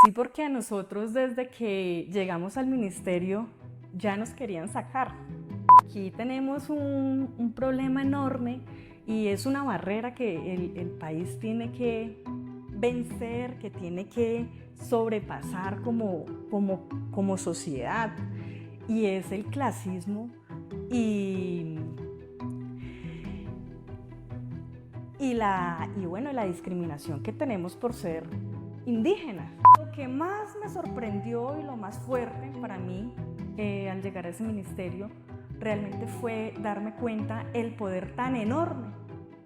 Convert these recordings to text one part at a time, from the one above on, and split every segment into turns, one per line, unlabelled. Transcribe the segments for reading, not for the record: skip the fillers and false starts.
Sí, porque a nosotros desde que llegamos al ministerio ya nos querían sacar. Aquí tenemos un problema enorme y es una barrera que el país tiene que vencer, que tiene que sobrepasar como sociedad, y es el clasismo y, la discriminación que tenemos por ser indígenas. Lo que más me sorprendió y lo más fuerte para mí al llegar a ese ministerio realmente fue darme cuenta el poder tan enorme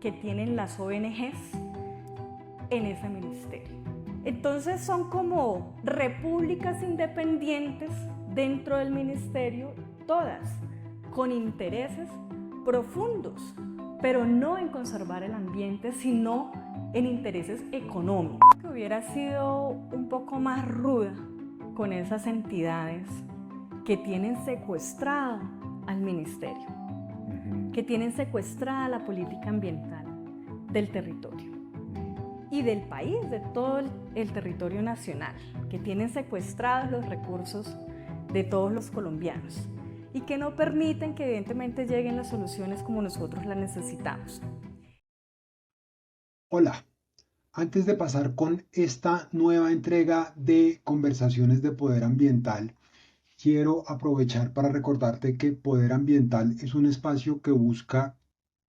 que tienen las ONGs en ese ministerio. Entonces son como repúblicas independientes dentro del ministerio, todas con intereses profundos, pero no en conservar el ambiente, sino en intereses económicos. Que hubiera sido un poco más ruda con esas entidades que tienen secuestrado al ministerio, que tienen secuestrada la política ambiental del territorio y del país, de todo el territorio nacional, que tienen secuestrados los recursos de todos los colombianos y que no permiten que evidentemente lleguen las soluciones como nosotros las necesitamos.
Hola, antes de pasar con esta nueva entrega de Conversaciones de Poder Ambiental, quiero aprovechar para recordarte que Poder Ambiental es un espacio que busca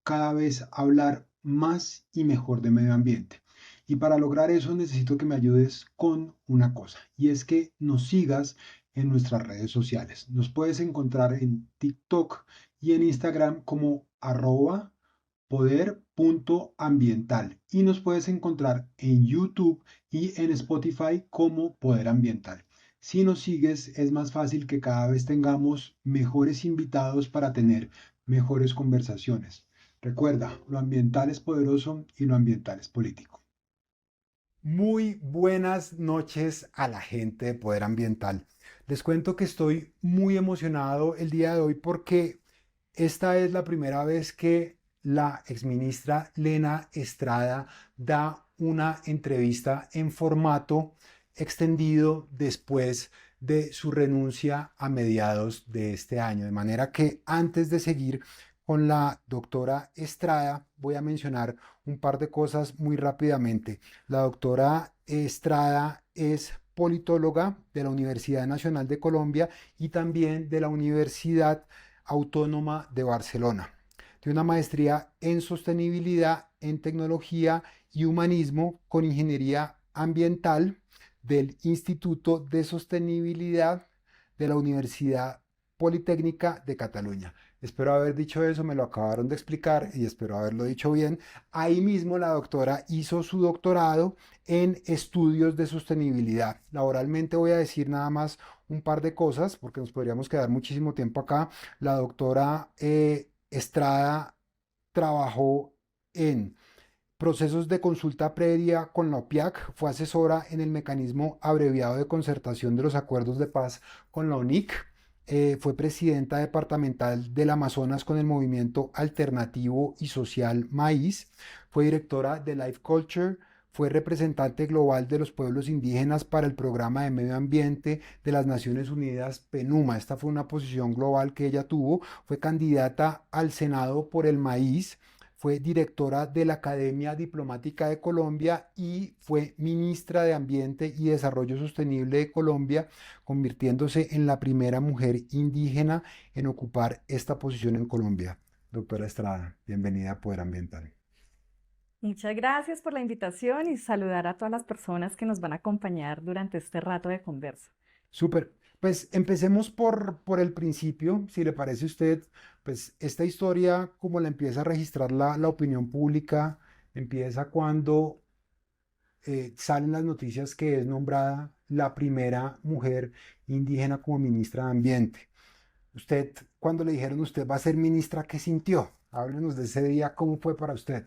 cada vez hablar más y mejor de medio ambiente. Y para lograr eso necesito que me ayudes con una cosa, y es que nos sigas en nuestras redes sociales. Nos puedes encontrar en TikTok y en Instagram como poder.ambiental, y nos puedes encontrar en YouTube y en Spotify como Poder Ambiental. Si nos sigues, es más fácil que cada vez tengamos mejores invitados para tener mejores conversaciones. Recuerda, lo ambiental es poderoso y lo ambiental es político. Muy buenas noches a la gente de Poder Ambiental. Les cuento que estoy muy emocionado el día de hoy porque esta es la primera vez que la exministra Lena Estrada da una entrevista en formato extendido después de su renuncia a mediados de este año. De manera que antes de seguir con la doctora Estrada, voy a mencionar un par de cosas muy rápidamente. La doctora Estrada es politóloga de la Universidad Nacional de Colombia y también de la Universidad Autónoma de Barcelona. Tiene una maestría en sostenibilidad, en tecnología y humanismo con ingeniería ambiental del Instituto de Sostenibilidad de la Universidad Politécnica de Cataluña. Espero haber dicho eso, me lo acabaron de explicar y espero haberlo dicho bien. Ahí mismo la doctora hizo su doctorado en estudios de sostenibilidad. Laboralmente voy a decir nada más un par de cosas porque nos podríamos quedar muchísimo tiempo acá. La doctora Estrada trabajó en procesos de consulta previa con la OPIAC, fue asesora en el mecanismo abreviado de concertación de los acuerdos de paz con la ONIC, fue presidenta departamental del Amazonas con el movimiento alternativo y social Maíz, fue directora de Life Culture, fue representante global de los pueblos indígenas para el programa de medio ambiente de las Naciones Unidas PNUMA. Esta fue una posición global que ella tuvo, fue candidata al Senado por el Maíz, fue directora de la Academia Diplomática de Colombia y fue ministra de Ambiente y Desarrollo Sostenible de Colombia, convirtiéndose en la primera mujer indígena en ocupar esta posición en Colombia. Doctora Estrada, bienvenida a Poder Ambiental.
Muchas gracias por la invitación y saludar a todas las personas que nos van a acompañar durante este rato de conversa.
Súper. Pues empecemos por el principio, si le parece a usted, pues esta historia, como la empieza a registrar la opinión pública, empieza cuando salen las noticias que es nombrada la primera mujer indígena como ministra de Ambiente. Usted, cuando le dijeron usted va a ser ministra, ¿qué sintió? Háblenos de ese día, ¿cómo fue para usted?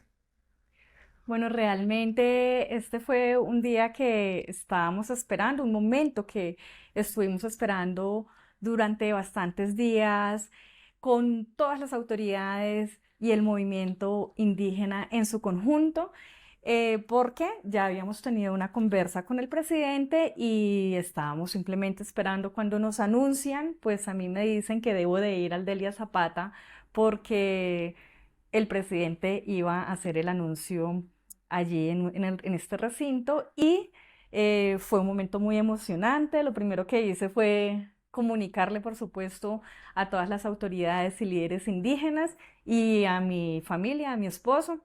Bueno, realmente este fue un día que estábamos esperando, un momento que estuvimos esperando durante bastantes días con todas las autoridades y el movimiento indígena en su conjunto. porque ya habíamos tenido una conversa con el presidente y estábamos simplemente esperando cuando nos anuncian, pues a mí me dicen que debo de ir al Delia Zapata porque el presidente iba a hacer el anuncio allí en este recinto y fue un momento muy emocionante. Lo primero que hice fue comunicarle, por supuesto, a todas las autoridades y líderes indígenas y a mi familia, a mi esposo.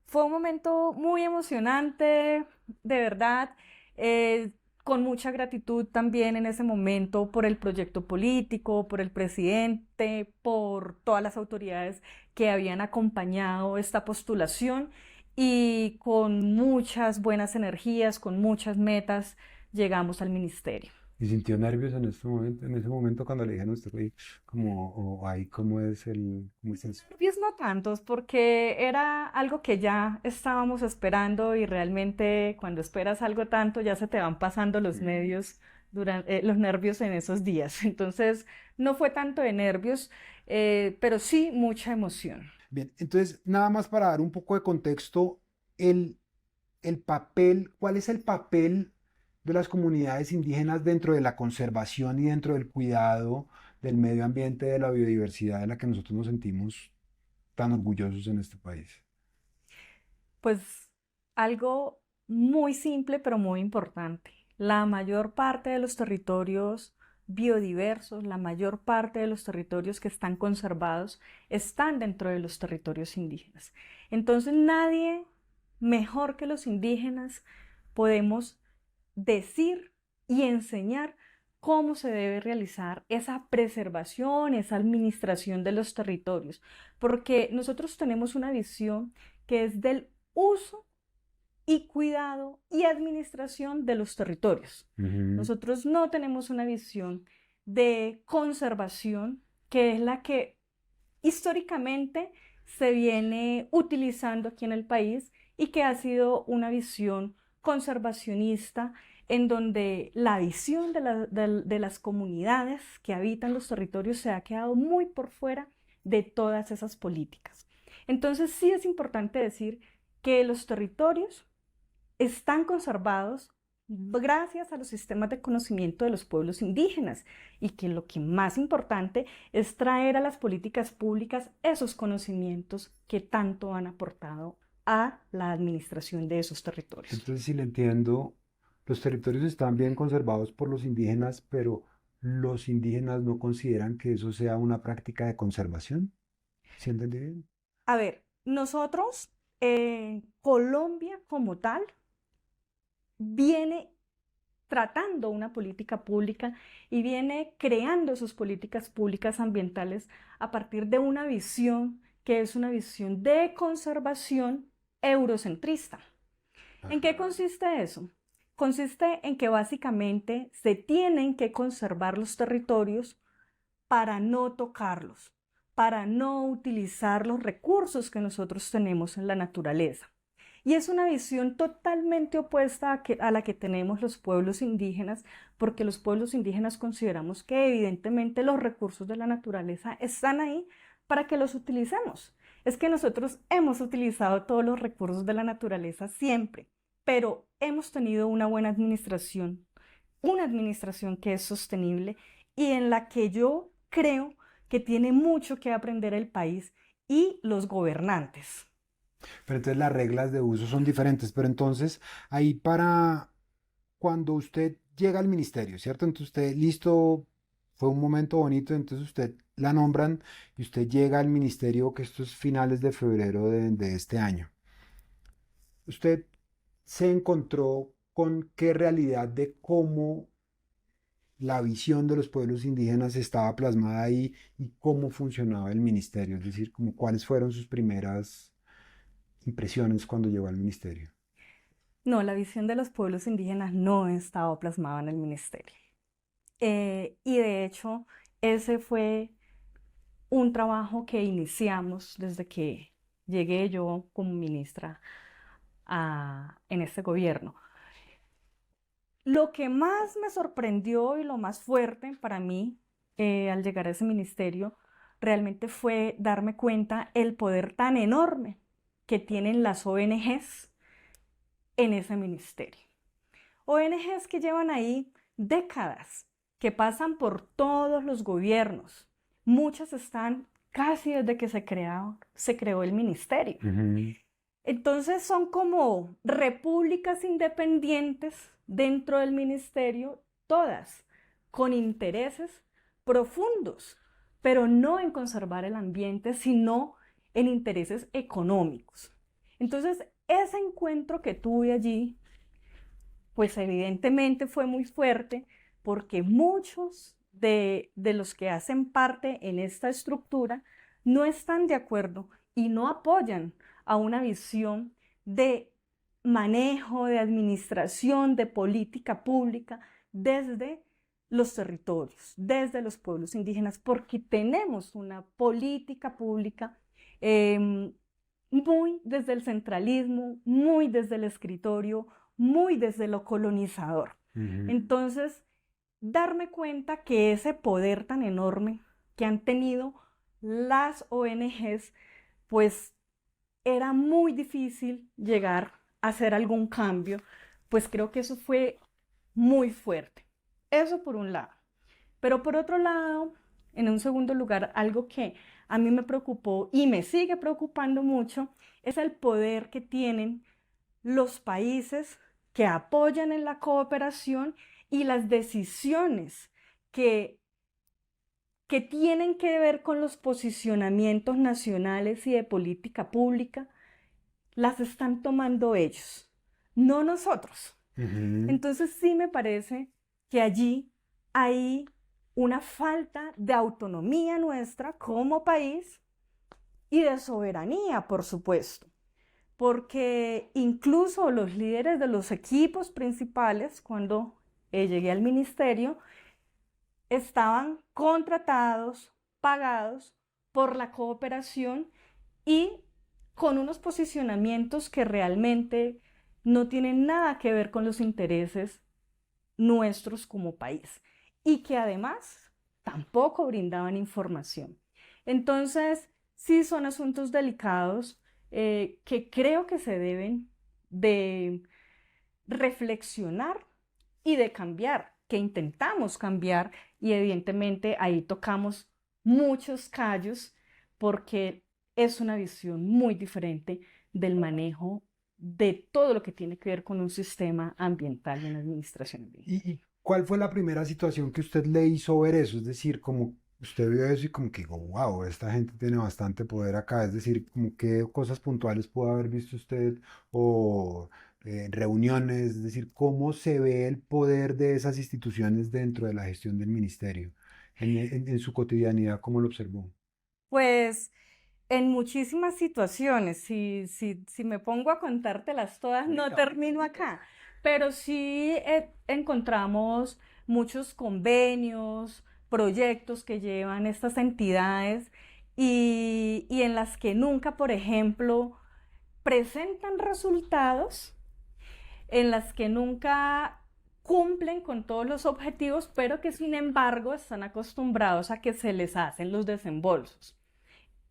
Fue un momento muy emocionante, de verdad, eh, con mucha gratitud también en ese momento por el proyecto político, por el presidente, por todas las autoridades que habían acompañado esta postulación y con muchas buenas energías, con muchas metas, llegamos al ministerio.
¿Y sintió nervios en este momento, en ese momento cuando le dijeron a usted, "Oye, como, o ahí, cómo es eso?
Nervios no tantos, porque era algo que ya estábamos esperando y realmente cuando esperas algo tanto ya se te van pasando los medios durante, los nervios en esos días. Entonces, no fue tanto de nervios, pero sí mucha emoción.
Bien, entonces, nada más para dar un poco de contexto, el, el papel, ¿cuál es el papel de las comunidades indígenas dentro de la conservación y dentro del cuidado del medio ambiente, de la biodiversidad de la que nosotros nos sentimos tan orgullosos en este país?
Pues algo muy simple pero muy importante. La mayor parte de los territorios biodiversos, la mayor parte de los territorios que están conservados están dentro de los territorios indígenas. Entonces nadie mejor que los indígenas podemos decir y enseñar cómo se debe realizar esa preservación, esa administración de los territorios, porque nosotros tenemos una visión que es del uso y cuidado y administración de los territorios.
Ujú.
Nosotros no tenemos una visión de conservación, que es la que históricamente se viene utilizando aquí en el país y que ha sido una visión conservacionista en donde la visión de las comunidades que habitan los territorios se ha quedado muy por fuera de todas esas políticas. Entonces sí es importante decir que los territorios están conservados gracias a los sistemas de conocimiento de los pueblos indígenas y que lo que más importante es traer a las políticas públicas esos conocimientos que tanto han aportado a la administración de esos territorios.
Entonces, si le entiendo, los territorios están bien conservados por los indígenas, pero los indígenas no consideran que eso sea una práctica de conservación. ¿Sí entendí bien?
A ver, nosotros, Colombia como tal, viene tratando una política pública y viene creando sus políticas públicas ambientales a partir de una visión que es una visión de conservación eurocentrista. ¿En qué
Ajá.
consiste eso? Consiste en que básicamente se tienen que conservar los territorios para no tocarlos, para no utilizar los recursos que nosotros tenemos en la naturaleza. Y es una visión totalmente opuesta a la que tenemos los pueblos indígenas, porque los pueblos indígenas consideramos que evidentemente los recursos de la naturaleza están ahí para que los utilicemos. Es que nosotros hemos utilizado todos los recursos de la naturaleza siempre, pero hemos tenido una administración que es sostenible y en la que yo creo que tiene mucho que aprender el país y los gobernantes.
Pero entonces las reglas de uso son diferentes. Pero entonces, ahí para cuando usted llega al ministerio, ¿cierto? Entonces usted, listo, fue un momento bonito, entonces usted la nombran y usted llega al ministerio, que esto es finales de febrero de este año. Usted se encontró con qué realidad de cómo la visión de los pueblos indígenas estaba plasmada ahí y cómo funcionaba el ministerio, es decir, como cuáles fueron sus primeras impresiones cuando llegó al ministerio.
No, la visión de los pueblos indígenas no estaba plasmada en el ministerio. Y de hecho, ese fue un trabajo que iniciamos desde que llegué yo como ministra en este gobierno. Lo que más me sorprendió y lo más fuerte para mí al llegar a ese ministerio realmente fue darme cuenta el poder tan enorme que tienen las ONGs, en ese ministerio. ONGs que llevan ahí décadas, que pasan por todos los gobiernos. Muchas están casi desde que se creó el ministerio. Entonces son como repúblicas independientes dentro del ministerio, todas con intereses profundos, pero no en conservar el ambiente, sino en intereses económicos. Entonces, ese encuentro que tuve allí, pues evidentemente fue muy fuerte, porque muchos de los que hacen parte en esta estructura no están de acuerdo y no apoyan a una visión de manejo, de administración, de política pública desde los territorios, desde los pueblos indígenas, porque tenemos una política pública muy desde el centralismo, muy desde el escritorio, muy desde lo colonizador. Entonces, darme cuenta que ese poder tan enorme que han tenido las ONGs, pues era muy difícil llegar a hacer algún cambio, pues creo que eso fue muy fuerte. Eso por un lado. Pero por otro lado, en un segundo lugar, algo que a mí me preocupó y me sigue preocupando mucho es el poder que tienen los países que apoyan en la cooperación y las decisiones que tienen que ver con los posicionamientos nacionales y de política pública, las están tomando ellos, no nosotros. Entonces sí me parece que allí hay una falta de autonomía nuestra como país y de soberanía, por supuesto, porque incluso los líderes de los equipos principales, cuando llegué al ministerio, estaban contratados, pagados por la cooperación y con unos posicionamientos que realmente no tienen nada que ver con los intereses nuestros como país y que además tampoco brindaban información. Entonces, sí son asuntos delicados que creo que se deben de reflexionar y de cambiar, que intentamos cambiar y evidentemente ahí tocamos muchos callos porque es una visión muy diferente del manejo de todo lo que tiene que ver con un sistema ambiental y una administración ambiental.
¿Y cuál fue la primera situación que usted le hizo ver eso? Es decir, como usted vio eso y como que digo, wow, esta gente tiene bastante poder acá. Es decir, como qué cosas puntuales pudo haber visto usted o reuniones, es decir, cómo se ve el poder de esas instituciones dentro de la gestión del ministerio en su cotidianidad, ¿cómo lo observó?
Pues en muchísimas situaciones, si me pongo a contártelas todas, no termino acá, pero sí encontramos muchos convenios, proyectos que llevan estas entidades y en las que nunca, por ejemplo, presentan resultados, en las que nunca cumplen con todos los objetivos, pero que sin embargo están acostumbrados a que se les hacen los desembolsos.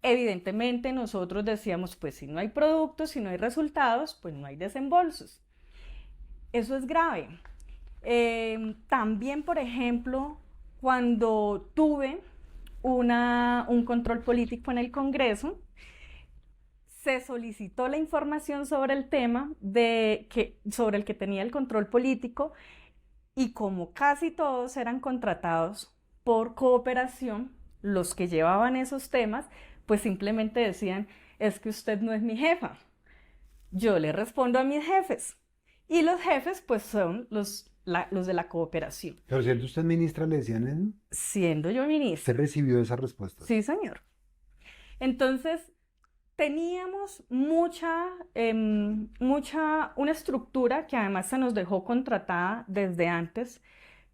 Evidentemente nosotros decíamos, pues si no hay productos, si no hay resultados, pues no hay desembolsos. Eso es grave. También, por ejemplo, cuando tuve un control político en el Congreso, se solicitó la información sobre el tema sobre el que tenía el control político y como casi todos eran contratados por cooperación, los que llevaban esos temas, pues simplemente decían, es que usted no es mi jefa, yo le respondo a mis jefes. Y los jefes pues son los de la cooperación.
Pero siendo usted ministra, le decían eso.
Siendo yo ministra.
¿Usted recibió esa respuesta?
Sí, señor. Entonces, teníamos una estructura que además se nos dejó contratada desde antes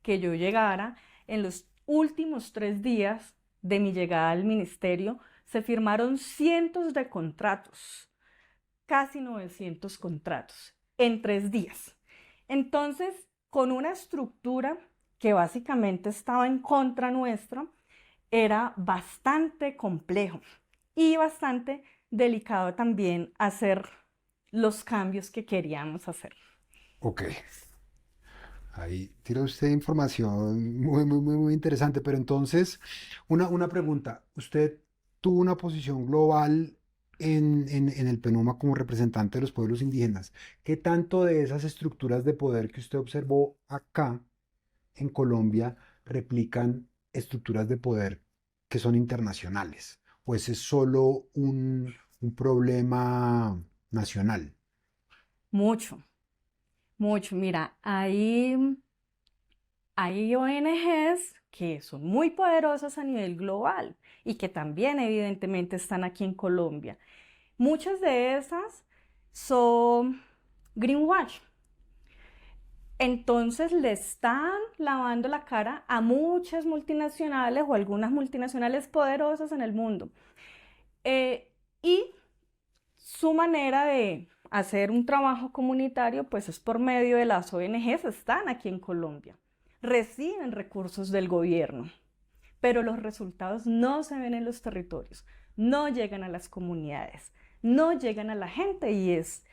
que yo llegara. En los últimos 3 días de mi llegada al ministerio, se firmaron cientos de contratos, casi 900 contratos en 3 días. Entonces, con una estructura que básicamente estaba en contra nuestra, era bastante complejo y bastante delicado también hacer los cambios que queríamos hacer.
Ok, ahí tira usted información muy interesante, pero entonces, una pregunta. Usted tuvo una posición global en el PENUMA como representante de los pueblos indígenas. ¿Qué tanto de esas estructuras de poder que usted observó acá en Colombia replican estructuras de poder que son internacionales? ¿O ese es solo un problema nacional?
Mucho, mucho. Mira, hay ONGs que son muy poderosas a nivel global y que también evidentemente están aquí en Colombia. Muchas de esas son greenwash. Entonces le están lavando la cara a muchas multinacionales o algunas multinacionales poderosas en el mundo. Y su manera de hacer un trabajo comunitario pues es por medio de las ONGs, están aquí en Colombia, reciben recursos del gobierno, pero los resultados no se ven en los territorios, no llegan a las comunidades, no llegan a la gente y es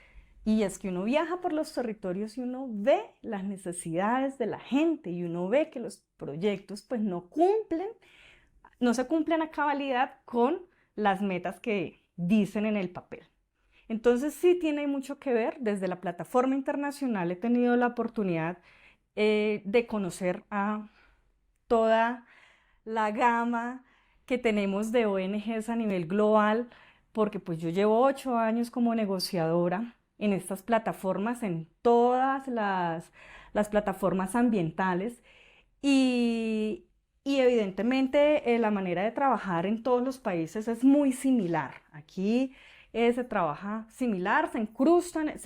que uno viaja por los territorios y uno ve las necesidades de la gente y uno ve que los proyectos pues no se cumplen a cabalidad con las metas que dicen en el papel. Entonces sí tiene mucho que ver. Desde la plataforma internacional he tenido la oportunidad de conocer a toda la gama que tenemos de ONGs a nivel global, porque pues yo llevo 8 años como negociadora en estas plataformas, en todas las plataformas ambientales y, y evidentemente la manera de trabajar en todos los países es muy similar. Aquí se trabaja similar, se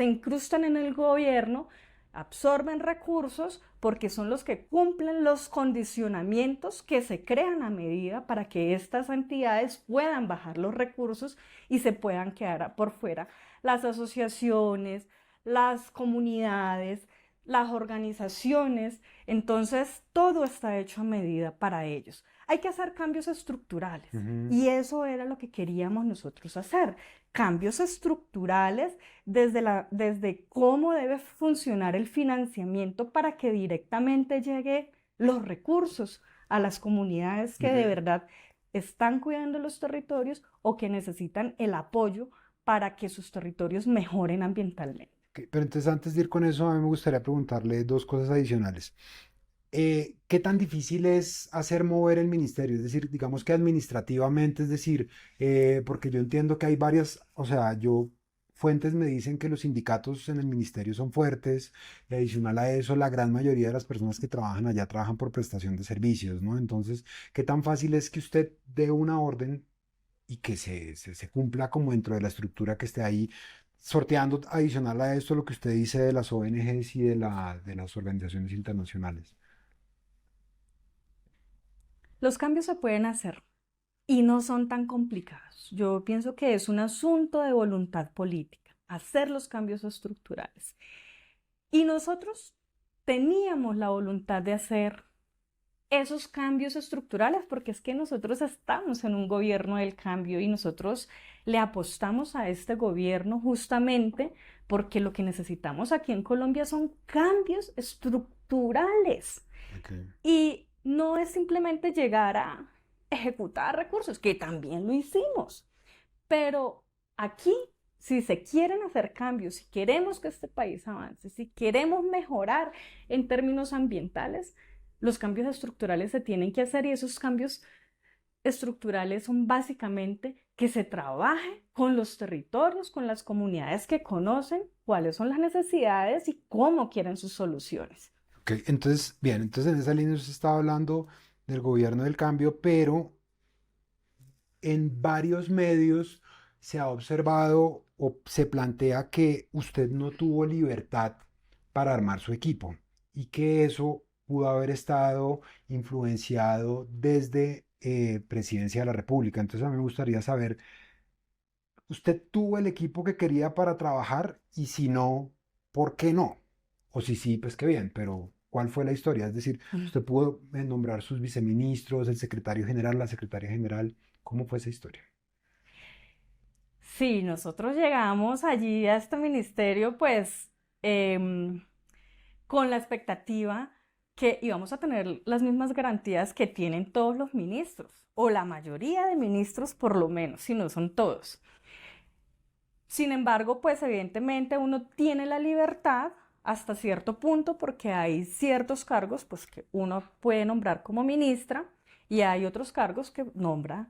incrustan en el gobierno, absorben recursos porque son los que cumplen los condicionamientos que se crean a medida para que estas entidades puedan bajar los recursos y se puedan quedar por fuera las asociaciones, las comunidades, las organizaciones. Entonces, todo está hecho a medida para ellos. Hay que hacer cambios estructurales
Ujú.
y eso era lo que queríamos nosotros hacer. Cambios estructurales desde cómo debe funcionar el financiamiento para que directamente llegue los recursos a las comunidades que de
Ujú.
verdad están cuidando los territorios o que necesitan el apoyo para que sus territorios mejoren ambientalmente.
Ok, pero entonces antes de ir con eso, a mí me gustaría preguntarle dos cosas adicionales. ¿Qué tan difícil es hacer mover el ministerio? Es decir, digamos que administrativamente, es decir, porque yo entiendo que hay varias, o sea, fuentes me dicen que los sindicatos en el ministerio son fuertes, y adicional a eso, la gran mayoría de las personas que trabajan allá trabajan por prestación de servicios, ¿no? Entonces, ¿qué tan fácil es que usted dé una orden y que se cumpla como dentro de la estructura que esté ahí, sorteando adicional a esto lo que usted dice de las ONGs y de las organizaciones internacionales?
Los cambios se pueden hacer y no son tan complicados. Yo pienso que es un asunto de voluntad política, hacer los cambios estructurales. Y nosotros teníamos la voluntad de hacer esos cambios estructurales porque es que nosotros estamos en un gobierno del cambio y nosotros le apostamos a este gobierno justamente porque lo que necesitamos aquí en Colombia son cambios estructurales.
Ok.
Y no es simplemente llegar a ejecutar recursos, que también lo hicimos, pero aquí, si se quieren hacer cambios, si queremos que este país avance, si queremos mejorar en términos ambientales, los cambios estructurales se tienen que hacer y esos cambios estructurales son básicamente que se trabaje con los territorios, con las comunidades que conocen cuáles son las necesidades y cómo quieren sus soluciones.
Ok, entonces, bien, entonces en esa línea usted estaba hablando del gobierno del cambio, pero en varios medios se ha observado o se plantea que usted no tuvo libertad para armar su equipo y que eso pudo haber estado influenciado desde Presidencia de la República. Entonces a mí me gustaría saber, ¿usted tuvo el equipo que quería para trabajar? Y si no, ¿por qué no? O si sí, pues qué bien, pero ¿cuál fue la historia? Es decir, usted pudo nombrar sus viceministros, el secretario general, la secretaria general. ¿Cómo fue esa historia?
Sí, nosotros llegamos allí a este ministerio, pues, em, con la expectativa que íbamos a tener las mismas garantías que tienen todos los ministros, o la mayoría de ministros por lo menos, si no son todos. Sin embargo, pues evidentemente uno tiene la libertad hasta cierto punto porque hay ciertos cargos pues que uno puede nombrar como ministra y hay otros cargos que nombra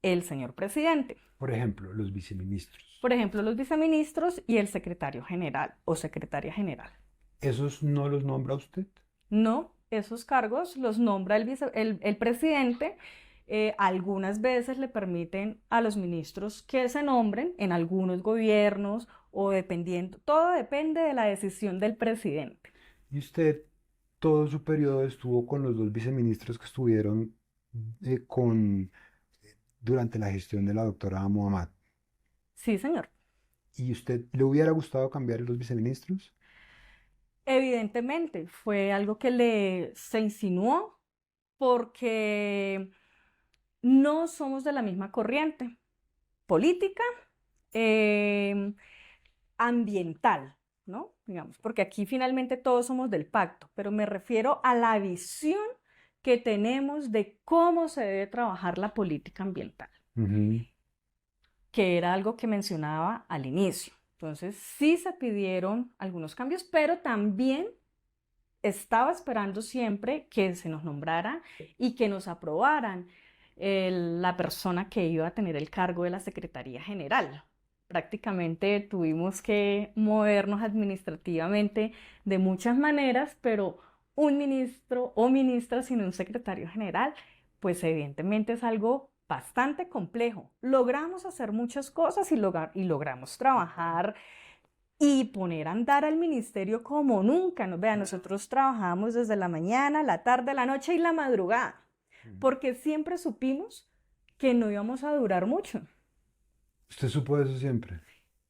el señor presidente.
Por ejemplo, los viceministros.
Por ejemplo, los viceministros y el secretario general o secretaria general.
¿Esos no los nombra usted?
No, esos cargos los nombra el presidente. Algunas veces le permiten a los ministros que se nombren en algunos gobiernos o dependiendo, todo depende de la decisión del presidente.
¿Y usted todo su periodo estuvo con los dos viceministros que estuvieron con durante la gestión de la doctora Muhammad?
Sí, señor.
¿Y usted le hubiera gustado cambiar los viceministros?
Evidentemente, fue algo que se insinuó porque no somos de la misma corriente política, eh, ambiental, ¿no? Digamos, porque aquí finalmente todos somos del pacto, pero me refiero a la visión que tenemos de cómo se debe trabajar la política ambiental,
Ujú.
que era algo que mencionaba al inicio. Entonces, sí se pidieron algunos cambios, pero también estaba esperando siempre que se nos nombrara y que nos aprobaran la persona que iba a tener el cargo de la Secretaría General. Prácticamente tuvimos que movernos administrativamente de muchas maneras, pero un ministro o ministra sin un secretario general, pues evidentemente es algo bastante complejo. Logramos hacer muchas cosas y logramos trabajar y poner a andar al ministerio como nunca. Vean, nosotros trabajamos desde la mañana, la tarde, la noche y la madrugada, porque siempre supimos que no íbamos a durar mucho.
¿Usted supo eso siempre?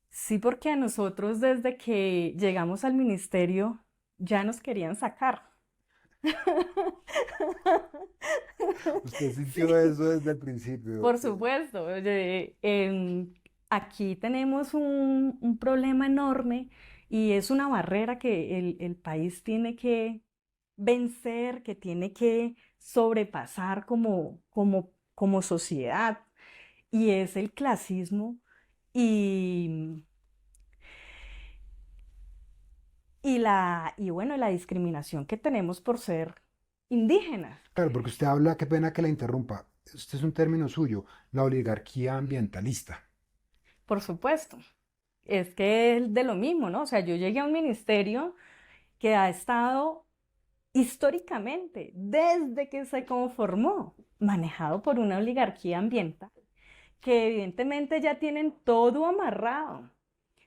Sí, porque a nosotros desde que llegamos al ministerio ya nos querían sacar.
¿Usted
Sí,
sintió eso desde el principio?
por supuesto. Oye, aquí tenemos un problema enorme y es una barrera que el país tiene que vencer, que tiene que sobrepasar como sociedad, y es el clasismo y, y bueno, la discriminación que tenemos por ser indígenas,
Claro, porque usted habla, qué pena que la interrumpa. Este es un término suyo, la oligarquía ambientalista.
por supuesto. Es que es de lo mismo, ¿no? O sea, yo llegué a un ministerio que ha estado históricamente, desde que se conformó, manejado por una oligarquía ambiental, que evidentemente ya tienen todo amarrado.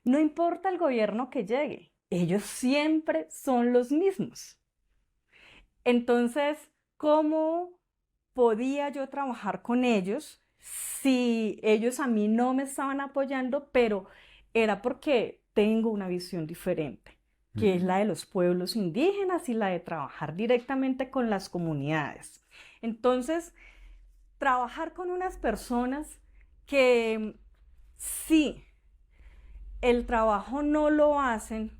No importa el gobierno que llegue, ellos siempre son los mismos. Entonces, ¿cómo podía yo trabajar con ellos si ellos a mí no me estaban apoyando, pero era porque tengo una visión diferente, que es
Ujú.
la de los pueblos indígenas y la de trabajar directamente con las comunidades? Entonces, trabajar con unas personas que sí, el trabajo no lo hacen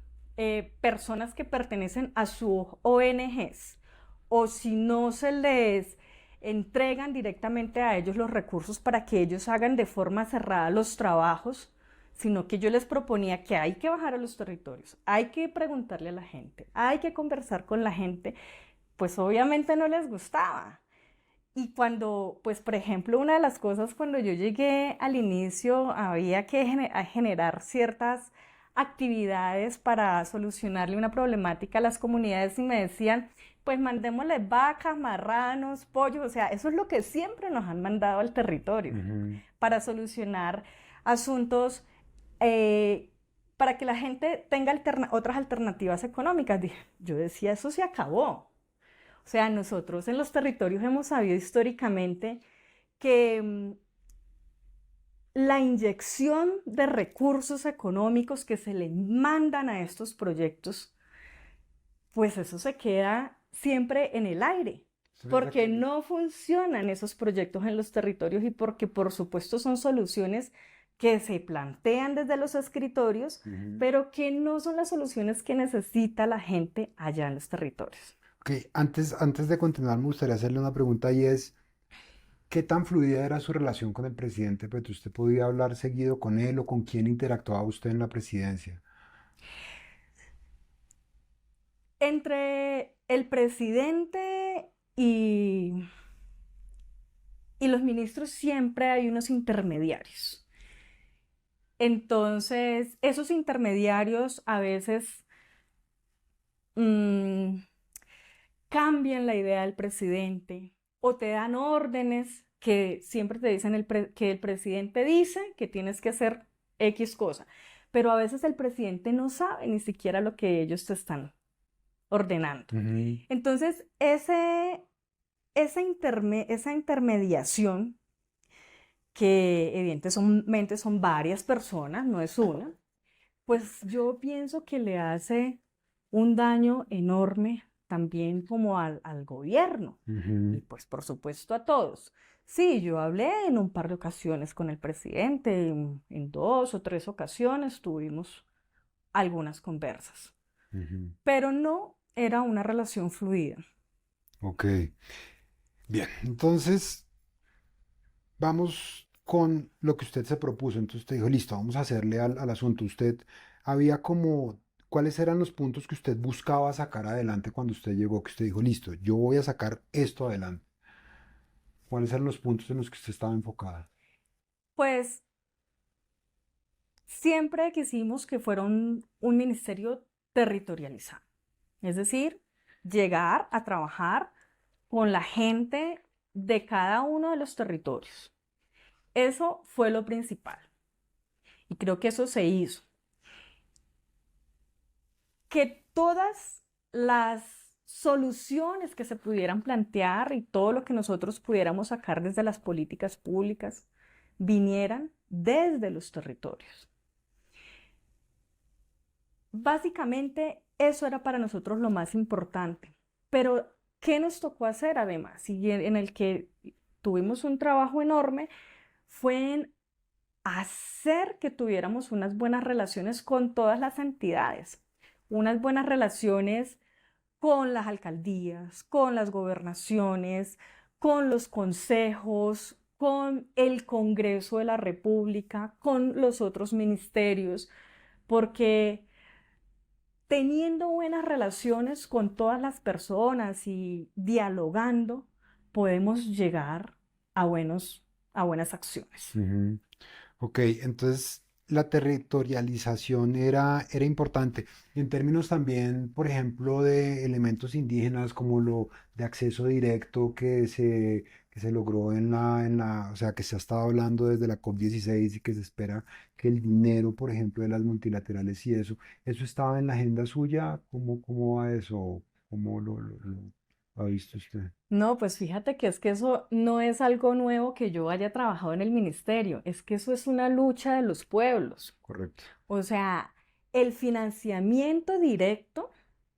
personas que pertenecen a sus ONGs, o si no se les entregan directamente a ellos los recursos para que ellos hagan de forma cerrada los trabajos, sino que yo les proponía que hay que bajar a los territorios, hay que preguntarle a la gente, hay que conversar con la gente, pues obviamente no les gustaba. Y cuando, pues por ejemplo, una de las cosas cuando yo llegué al inicio, había que generar ciertas actividades para solucionarle una problemática a las comunidades y me decían, pues mandémosle vacas, marranos, pollos, o sea, eso es lo que siempre nos han mandado al territorio
Ujú.
para solucionar asuntos, eh, para que la gente tenga otras alternativas económicas. Yo decía, eso se acabó. O sea, nosotros en los territorios hemos sabido históricamente que la inyección de recursos económicos que se le mandan a estos proyectos, pues eso se queda siempre en el aire,
Estoy de
porque
acuerdo.
no funcionan esos proyectos en los territorios y porque por supuesto son soluciones que se plantean desde los escritorios, pero que no son las soluciones que necesita la gente allá en los territorios.
Ok, antes de continuar, me gustaría hacerle una pregunta y es, ¿qué tan fluida era su relación con el presidente? Pues usted podía hablar seguido con él o con quién interactuaba usted en la presidencia.
Entre el presidente y los ministros siempre hay unos intermediarios. Entonces, esos intermediarios a veces mm, cambian la idea del presidente o te dan órdenes que siempre te dicen que el presidente dice que tienes que hacer X cosa, pero a veces el presidente no sabe ni siquiera lo que ellos te están ordenando. Entonces, esa intermediación, que evidentemente son varias personas, no es una, pues yo pienso que le hace un daño enorme también como al gobierno y pues por supuesto a todos. Sí, yo hablé en un par de ocasiones con el presidente, en 2 o 3 ocasiones tuvimos algunas conversas, pero no era una relación fluida.
Ok, bien, entonces vamos con lo que usted se propuso. Entonces usted dijo, listo, vamos a hacerle al asunto. Usted había como, ¿cuáles eran los puntos que usted buscaba sacar adelante cuando usted llegó? Que usted dijo, listo, yo voy a sacar esto adelante. ¿Cuáles eran los puntos en los que usted estaba enfocada?
Pues siempre quisimos que fuera un ministerio territorializado, es decir, llegar a trabajar con la gente de cada uno de los territorios. Eso fue lo principal y creo que eso se hizo. Que todas las soluciones que se pudieran plantear y todo lo que nosotros pudiéramos sacar desde las políticas públicas vinieran desde los territorios. Básicamente, eso era para nosotros lo más importante. Pero, ¿qué nos tocó hacer además? Y en el que tuvimos un trabajo enorme, fue en hacer que tuviéramos unas buenas relaciones con todas las entidades, unas buenas relaciones con las alcaldías, con las gobernaciones, con los consejos, con el Congreso de la República, con los otros ministerios, porque teniendo buenas relaciones con todas las personas y dialogando, podemos llegar a buenas acciones.
Ok, entonces la territorialización era importante en términos también, por ejemplo, de elementos indígenas como lo de acceso directo que se logró o sea, que se ha estado hablando desde la COP16 y que se espera que el dinero, por ejemplo, de las multilaterales y eso estaba en la agenda suya. ¿Cómo va eso? ¿Cómo lo ha visto usted?
No, pues fíjate que es que eso no es algo nuevo que yo haya trabajado en el ministerio, es que eso es una lucha de los pueblos.
Correcto.
O sea, el financiamiento directo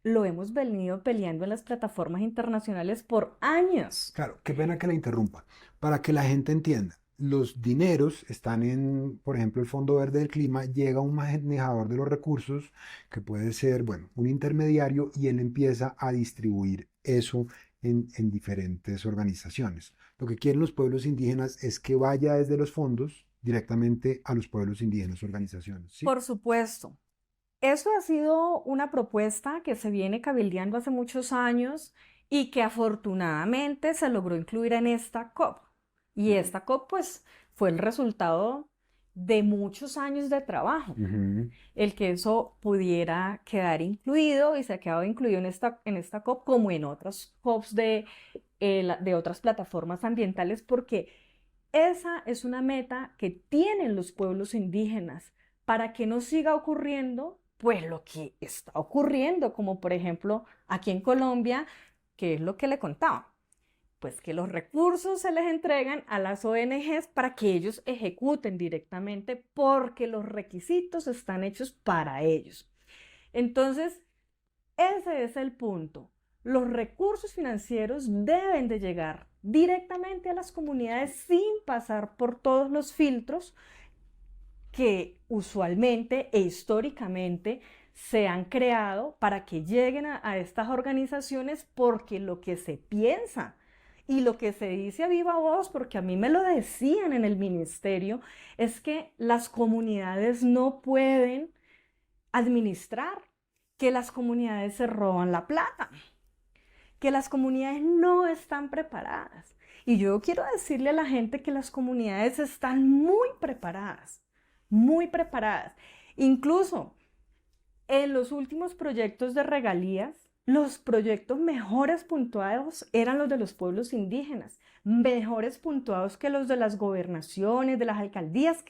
lo hemos venido peleando en las plataformas internacionales por años.
Claro, qué pena que la interrumpa. Para que la gente entienda, los dineros están por ejemplo, el Fondo Verde del Clima, llega un manejador de los recursos, que puede ser, bueno, un intermediario, y él empieza a distribuir eso en diferentes organizaciones. Lo que quieren los pueblos indígenas es que vaya desde los fondos directamente a los pueblos indígenas, organizaciones, ¿sí?
Por supuesto, eso ha sido una propuesta que se viene cabildeando hace muchos años y que afortunadamente se logró incluir en esta COP. Y esta COP, pues, fue el resultado de muchos años de trabajo. El que eso pudiera quedar incluido y se ha quedado incluido en esta COP como en otras COPs de otras plataformas ambientales, porque esa es una meta que tienen los pueblos indígenas para que no siga ocurriendo pues lo que está ocurriendo, como por ejemplo aquí en Colombia, que es lo que le contaba, pues que los recursos se les entregan a las ONGs para que ellos ejecuten directamente porque los requisitos están hechos para ellos. Entonces, ese es el punto. Los recursos financieros deben de llegar directamente a las comunidades sin pasar por todos los filtros que usualmente e históricamente se han creado para que lleguen a estas organizaciones, porque lo que se piensa y lo que se dice a viva voz, porque a mí me lo decían en el ministerio, es que las comunidades no pueden administrar, que las comunidades se roban la plata, que las comunidades no están preparadas. Y yo quiero decirle a la gente que las comunidades están muy preparadas, muy preparadas. Incluso en los últimos proyectos de regalías, los proyectos mejores puntuados eran los de los pueblos indígenas, mejores puntuados que los de las gobernaciones, de las alcaldías,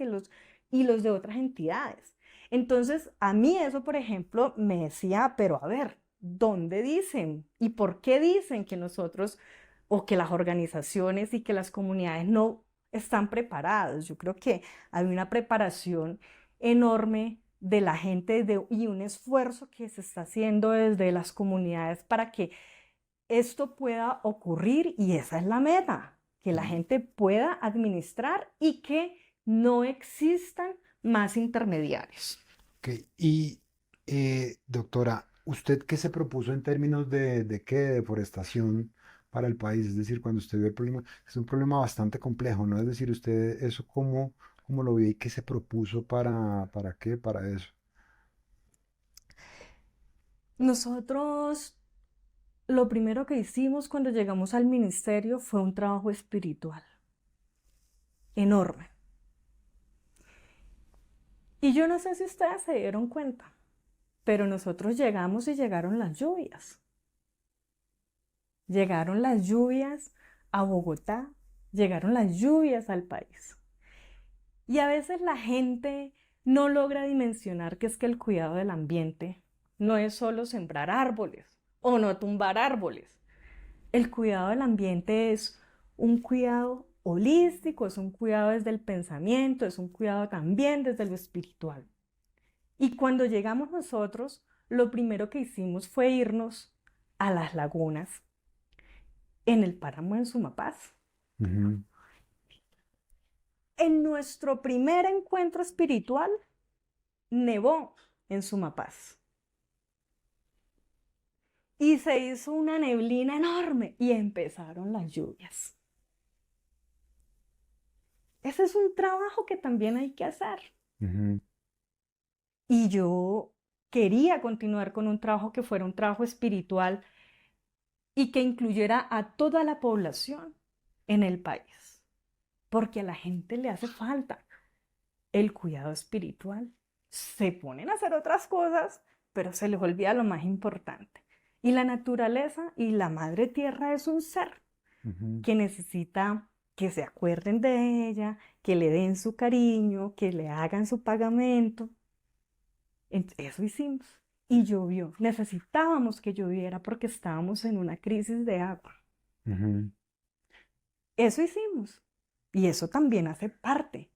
y los de otras entidades. Entonces, a mí eso, por ejemplo, me decía, pero a ver, ¿dónde dicen y por qué dicen que nosotros o que las organizaciones y que las comunidades no están preparados? Yo creo que hay una preparación enorme de la gente y un esfuerzo que se está haciendo desde las comunidades para que esto pueda ocurrir, y esa es la meta, que la gente pueda administrar y que no existan más intermediarios.
Ok, y doctora, ¿usted qué se propuso en términos de qué deforestación para el país? Es decir, cuando usted vio el problema, es un problema bastante complejo, ¿no? Es decir, usted eso cómo lo vio y qué se propuso para qué, para eso.
Nosotros lo primero que hicimos cuando llegamos al ministerio fue un trabajo espiritual enorme. Y yo no sé si ustedes se dieron cuenta, pero nosotros llegamos y llegaron las lluvias. Llegaron las lluvias a Bogotá, llegaron las lluvias al país. Y a veces la gente no logra dimensionar que es que el cuidado del ambiente no es solo sembrar árboles o no tumbar árboles. El cuidado del ambiente es un cuidado holístico, es un cuidado desde el pensamiento, es un cuidado también desde lo espiritual. Y cuando llegamos nosotros, lo primero que hicimos fue irnos a las lagunas en el páramo de Sumapaz.
Ujú.
En nuestro primer encuentro espiritual, nevó en Sumapaz. Y se hizo una neblina enorme y empezaron las lluvias. Ese es un trabajo que también hay que hacer.
Ujú.
Y yo quería continuar con un trabajo que fuera un trabajo espiritual y que incluyera a toda la población en el país, porque a la gente le hace falta el cuidado espiritual. Se ponen a hacer otras cosas, pero se les olvida lo más importante. Y la naturaleza y la madre tierra es un ser
Ujú.
que necesita que se acuerden de ella, que le den su cariño, que le hagan su pagamento. Eso hicimos. Y llovió. Necesitábamos que lloviera porque estábamos en una crisis de agua.
Ujú.
Eso hicimos. Y eso también hace parte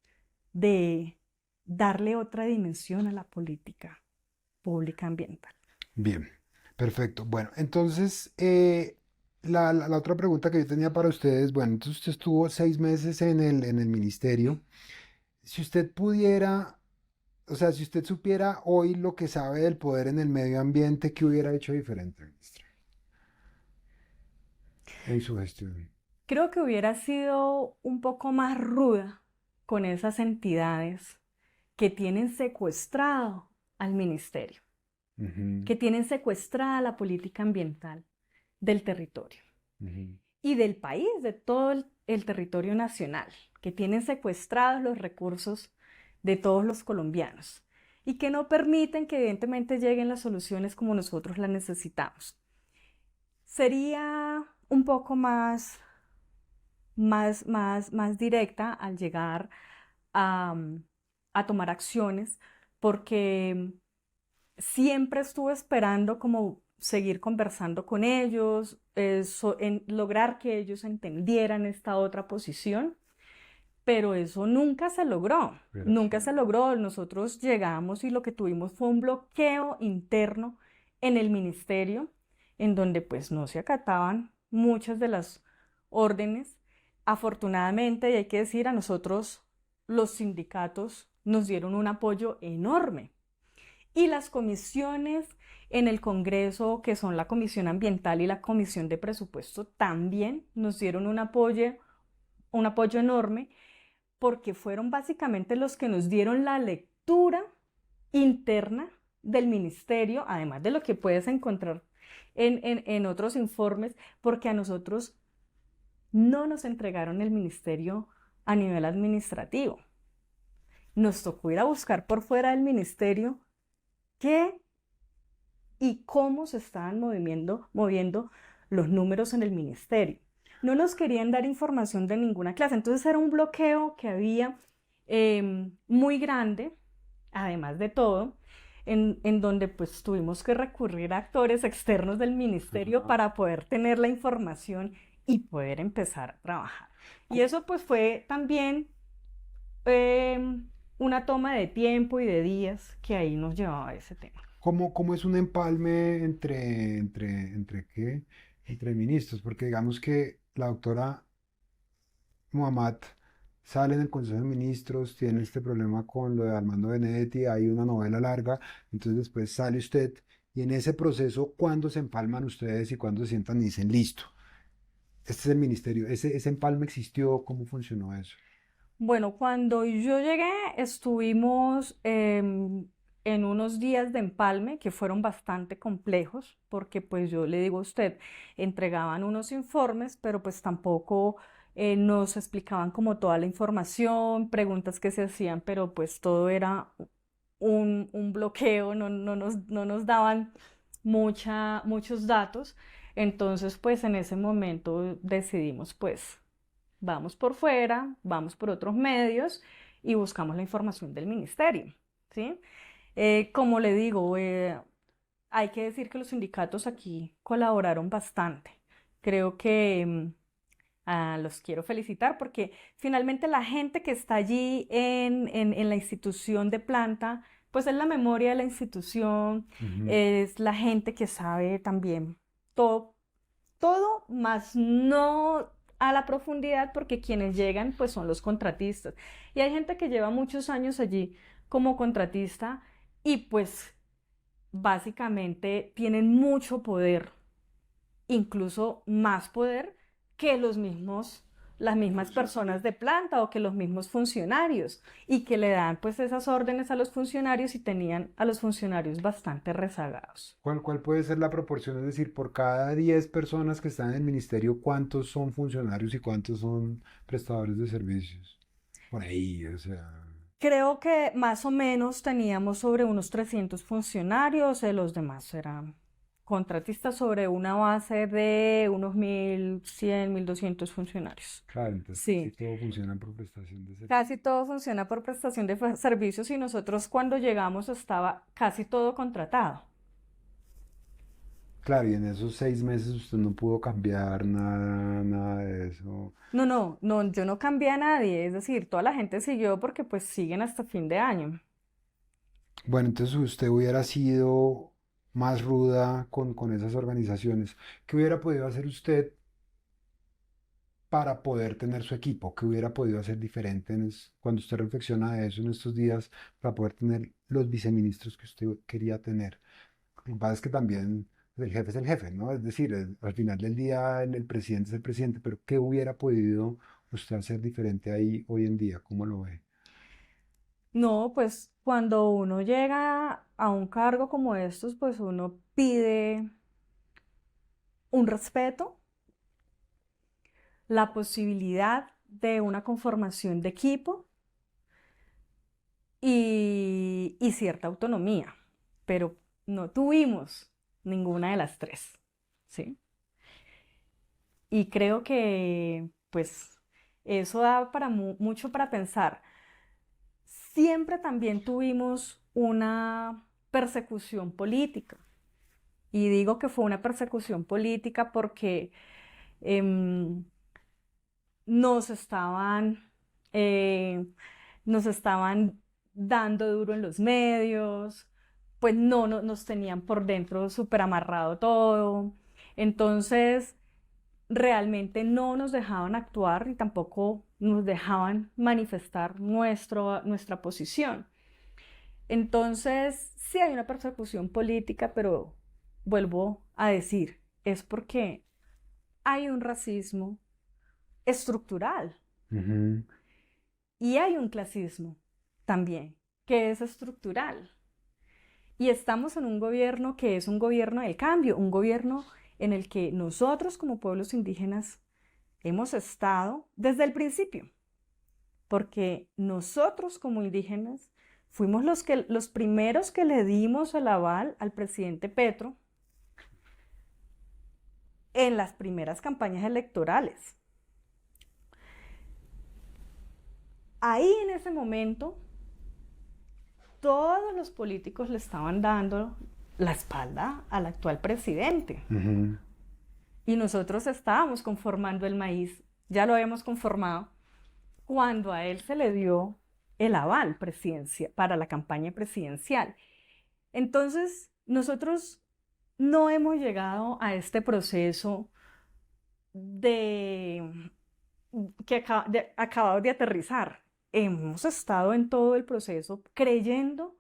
de darle otra dimensión a la política pública ambiental.
Bien, perfecto. Bueno, entonces, la otra pregunta que yo tenía para ustedes, bueno, entonces usted estuvo 6 meses en el ministerio. Si usted pudiera, o sea, si usted supiera hoy lo que sabe del poder en el medio ambiente, ¿qué hubiera hecho diferente, ministra, en su gestión?
Creo que hubiera sido un poco más ruda con esas entidades que tienen secuestrado al ministerio,
Ujú.
que tienen secuestrada la política ambiental del territorio
Ujú.
y del país, de todo el territorio nacional, que tienen secuestrados los recursos de todos los colombianos y que no permiten que evidentemente lleguen las soluciones como nosotros las necesitamos. Sería un poco más directa al llegar a, a tomar acciones, porque siempre estuve esperando como seguir conversando con ellos, en lograr que ellos entendieran esta otra posición, pero eso nunca se logró,
Hubiera
nunca
sido.
se logró. Nosotros llegamos y lo que tuvimos fue un bloqueo interno en el ministerio, en donde pues no se acataban muchas de las órdenes. Afortunadamente, y hay que decir, a nosotros los sindicatos nos dieron un apoyo enorme. Y las comisiones en el Congreso, que son la Comisión Ambiental y la Comisión de Presupuesto, también nos dieron un apoyo enorme, porque fueron básicamente los que nos dieron la lectura interna del ministerio, además de lo que puedes encontrar en otros informes, porque a nosotros no nos entregaron el ministerio a nivel administrativo. Nos tocó ir a buscar por fuera del ministerio qué y cómo se estaban moviendo los números en el ministerio. No nos querían dar información de ninguna clase, entonces era un bloqueo que había muy grande, además de todo, en donde pues tuvimos que recurrir a actores externos del ministerio para poder tener la información y poder empezar a trabajar. Y eso pues fue también una toma de tiempo y de días que ahí nos llevaba a ese tema.
¿Cómo es un empalme entre ministros? Porque digamos que la doctora Muhammad sale en el Consejo de Ministros, tiene este problema con lo de Armando Benedetti, hay una novela larga, entonces después sale usted y en ese proceso, ¿cuándo se empalman ustedes y cuándo se sientan y dicen, listo, este es el ministerio, ese empalme existió, ¿cómo funcionó eso?
Bueno, cuando yo llegué estuvimos en unos días de empalme que fueron bastante complejos, porque pues yo le digo a usted, entregaban unos informes, pero pues tampoco nos explicaban como toda la información, preguntas que se hacían, pero pues todo era un bloqueo, no nos daban muchos datos. Entonces pues en ese momento decidimos pues vamos por fuera, vamos por otros medios y buscamos la información del ministerio, ¿sí? Como le digo, hay que decir que los sindicatos aquí colaboraron bastante. Creo que los quiero felicitar porque finalmente la gente que está allí en la institución de planta, pues es la memoria de la institución,
Ujú.
es la gente que sabe también todo, todo, más no a la profundidad porque quienes llegan pues son los contratistas. Y hay gente que lleva muchos años allí como contratista y pues básicamente tienen mucho poder, incluso más poder que las mismas personas de planta o que los mismos funcionarios y que le dan pues esas órdenes a los funcionarios y tenían a los funcionarios bastante rezagados.
¿Cuál puede ser la proporción? Es decir, por cada 10 personas que están en el ministerio, ¿cuántos son funcionarios y cuántos son prestadores de servicios? Por ahí, o sea.
Creo que más o menos teníamos sobre unos 300 funcionarios, los demás eran contratistas sobre una base de unos 1.100, 1.200 funcionarios.
Claro, entonces casi
Sí,
todo funciona por prestación de servicios.
casi todo funciona por prestación de servicios y nosotros cuando llegamos estaba casi todo contratado.
Claro, y en esos 6 meses usted no pudo cambiar nada, nada de eso.
No, yo no cambié a nadie, es decir, toda la gente siguió porque pues siguen hasta fin de año.
Bueno, entonces usted hubiera sido más ruda con esas organizaciones. ¿Qué hubiera podido hacer usted para poder tener su equipo? ¿Qué hubiera podido hacer diferente cuando usted reflexiona de eso en estos días para poder tener los viceministros que usted quería tener? Lo que pasa es que también el jefe es el jefe, ¿no? Es decir, al final del día el presidente es el presidente, pero ¿qué hubiera podido usted hacer diferente ahí hoy en día? ¿Cómo lo ve?
No, pues cuando uno llega a un cargo como estos, pues uno pide un respeto, la posibilidad de una conformación de equipo y cierta autonomía, pero no tuvimos ninguna de las tres, ¿sí? Y creo que pues eso da para mucho para pensar. Siempre también tuvimos una persecución política. Y digo que fue una persecución política porque em, nos estaban, eh, nos estaban dando duro en los medios, pues no nos tenían por dentro súper amarrado todo. Entonces, realmente no nos dejaban actuar y tampoco nos dejaban manifestar nuestra posición. Entonces, sí hay una persecución política, pero vuelvo a decir, es porque hay un racismo estructural
Ujú.
y hay un clasismo también, que es estructural. Y estamos en un gobierno que es un gobierno del cambio, un gobierno en el que nosotros como pueblos indígenas hemos estado desde el principio, porque nosotros como indígenas fuimos los primeros que le dimos el aval al presidente Petro en las primeras campañas electorales. Ahí en ese momento todos los políticos le estaban dando la espalda al actual presidente.
Ujú.
Y nosotros estábamos conformando el maíz, ya lo habíamos conformado, cuando a él se le dio el aval para la campaña presidencial. Entonces, nosotros no hemos llegado a este proceso de que acabamos de aterrizar. Hemos estado en todo el proceso creyendo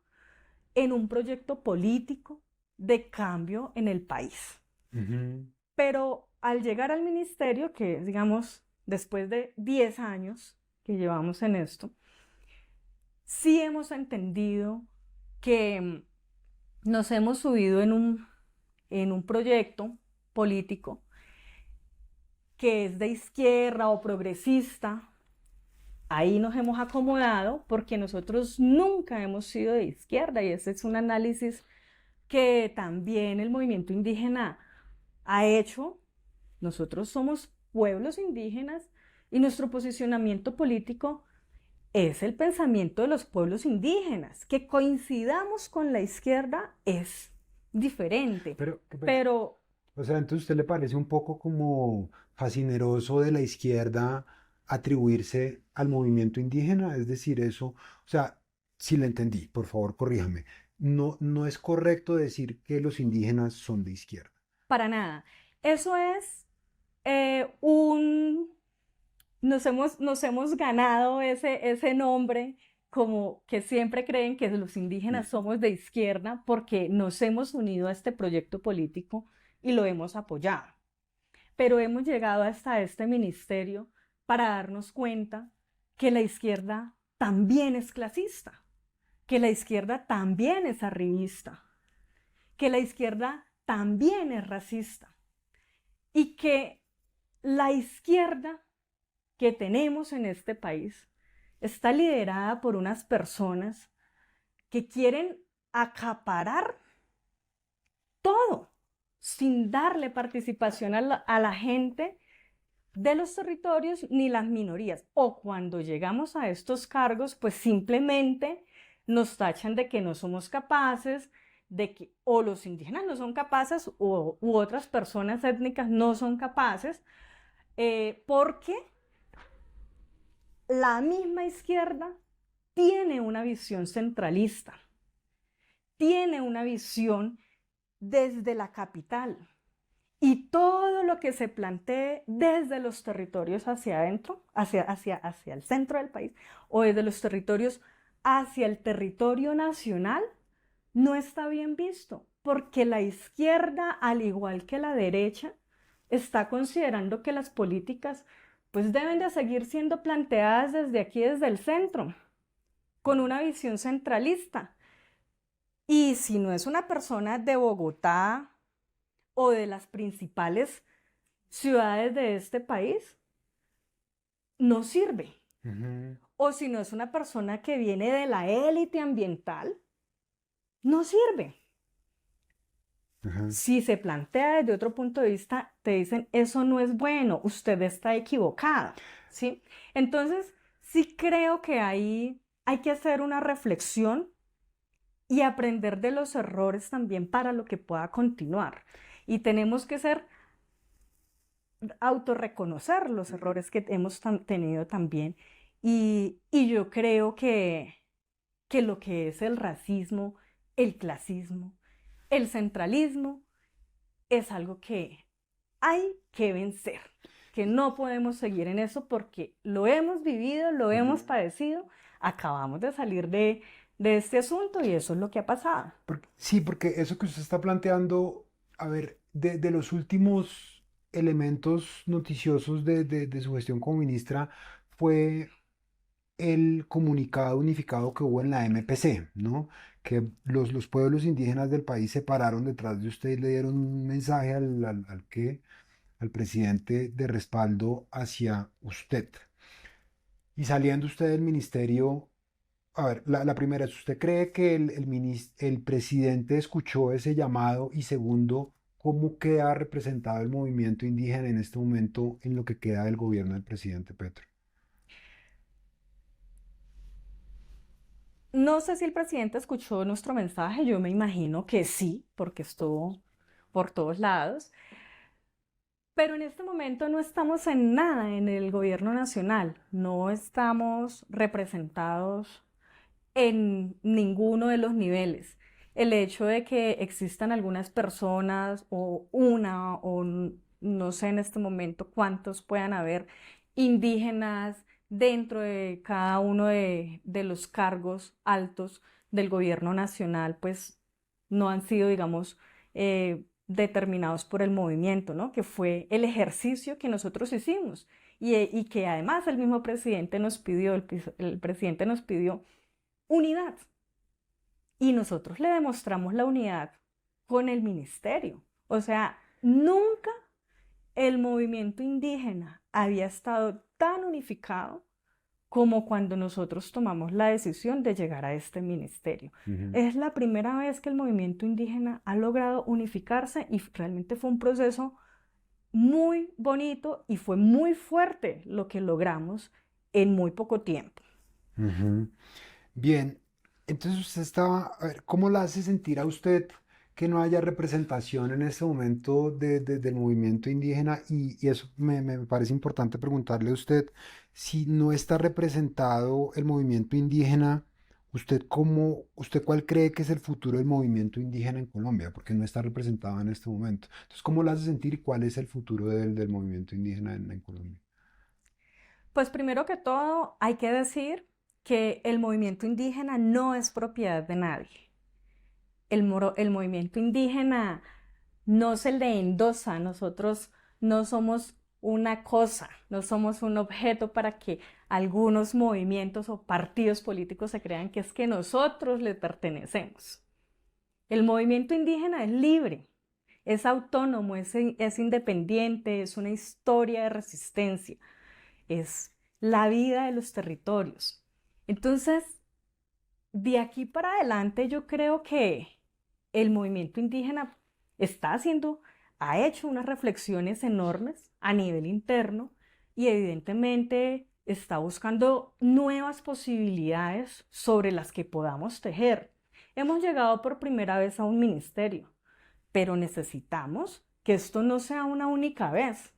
en un proyecto político de cambio en el país.
Ujú.
Pero al llegar al ministerio, que digamos, después de 10 años que llevamos en esto, sí hemos entendido que nos hemos subido en un proyecto político que es de izquierda o progresista. Ahí nos hemos acomodado porque nosotros nunca hemos sido de izquierda y ese es un análisis que también el movimiento indígena ha hecho. Nosotros somos pueblos indígenas y nuestro posicionamiento político es el pensamiento de los pueblos indígenas. Que coincidamos con la izquierda es diferente,
Pero,
pero
o sea, entonces, ¿usted le parece un poco como fascineroso de la izquierda atribuirse al movimiento indígena? Es decir, eso, o sea, si le entendí, por favor, corríjame. No, no es correcto decir que los indígenas son de izquierda.
para nada. Eso es un nos hemos ganado ese nombre como que siempre creen que los indígenas somos de izquierda porque nos hemos unido a este proyecto político y lo hemos apoyado. Pero hemos llegado hasta este ministerio para darnos cuenta que la izquierda también es clasista, que la izquierda también es arribista, que la izquierda también es racista y que la izquierda que tenemos en este país está liderada por unas personas que quieren acaparar todo sin darle participación a la gente de los territorios ni las minorías. O cuando llegamos a estos cargos, pues simplemente nos tachan de que no somos capaces, de que o los indígenas no son capaces u otras personas étnicas no son capaces, porque la misma izquierda tiene una visión centralista, tiene una visión desde la capital y todo lo que se plantee desde los territorios hacia adentro, hacia el centro del país o desde los territorios hacia el territorio nacional, no está bien visto, porque la izquierda, al igual que la derecha, está considerando que las políticas pues deben de seguir siendo planteadas desde aquí, desde el centro, con una visión centralista. Y si no es una persona de Bogotá o de las principales ciudades de este país, no sirve.
Ujú.
O si no es una persona que viene de la élite ambiental, no sirve.
Ajá.
Si se plantea desde otro punto de vista, te dicen, eso no es bueno, usted está equivocada, ¿sí? Entonces, sí creo que ahí hay que hacer una reflexión y aprender de los errores también para lo que pueda continuar. Y tenemos que autorreconocer los errores que hemos tenido también. Y yo creo que lo que es el racismo, el clasismo, el centralismo, es algo que hay que vencer, que no podemos seguir en eso porque lo hemos vivido, lo hemos padecido, acabamos de salir de este asunto y eso es lo que ha pasado.
Sí, porque eso que usted está planteando, a ver, de los últimos elementos noticiosos de su gestión como ministra fue el comunicado unificado que hubo en la MPC, ¿no? Que los pueblos indígenas del país se pararon detrás de usted y le dieron un mensaje al presidente de respaldo hacia usted. Y saliendo usted del ministerio, a ver, la primera es, ¿usted cree que el presidente escuchó ese llamado? Y segundo, ¿cómo queda representado el movimiento indígena en este momento en lo que queda del gobierno del presidente Petro?
No sé si el presidente escuchó nuestro mensaje, yo me imagino que sí, porque estuvo por todos lados, pero en este momento no estamos en nada en el gobierno nacional, no estamos representados en ninguno de los niveles. El hecho de que existan algunas personas o no sé en este momento cuántos puedan haber indígenas dentro de cada uno de los cargos altos del gobierno nacional, pues no han sido, digamos, determinados por el movimiento, ¿no? Que fue el ejercicio que nosotros hicimos y que además el mismo presidente nos pidió, el presidente nos pidió unidad. Y nosotros le demostramos la unidad con el ministerio. O sea, nunca el movimiento indígena había estado tan unificado como cuando nosotros tomamos la decisión de llegar a este ministerio.
Ujú.
Es la primera vez que el movimiento indígena ha logrado unificarse y realmente fue un proceso muy bonito y fue muy fuerte lo que logramos en muy poco tiempo.
Ujú. Bien, entonces usted estaba, a ver, ¿cómo la hace sentir a usted que no haya representación en este momento del movimiento indígena? Y eso me parece importante preguntarle a usted, si no está representado el movimiento indígena, usted cuál cree que es el futuro del movimiento indígena en Colombia? Porque no está representado en este momento. Entonces, ¿cómo la hace sentir y cuál es el futuro del movimiento indígena en Colombia?
Pues primero que todo, hay que decir que el movimiento indígena no es propiedad de nadie. El movimiento indígena no se le endosa, nosotros no somos una cosa, no somos un objeto para que algunos movimientos o partidos políticos se crean que es que nosotros le pertenecemos. El movimiento indígena es libre, es autónomo, es independiente, es una historia de resistencia, es la vida de los territorios. Entonces, de aquí para adelante yo creo que el movimiento indígena está haciendo, ha hecho unas reflexiones enormes a nivel interno y evidentemente está buscando nuevas posibilidades sobre las que podamos tejer. Hemos llegado por primera vez a un ministerio, pero necesitamos que esto no sea una única vez,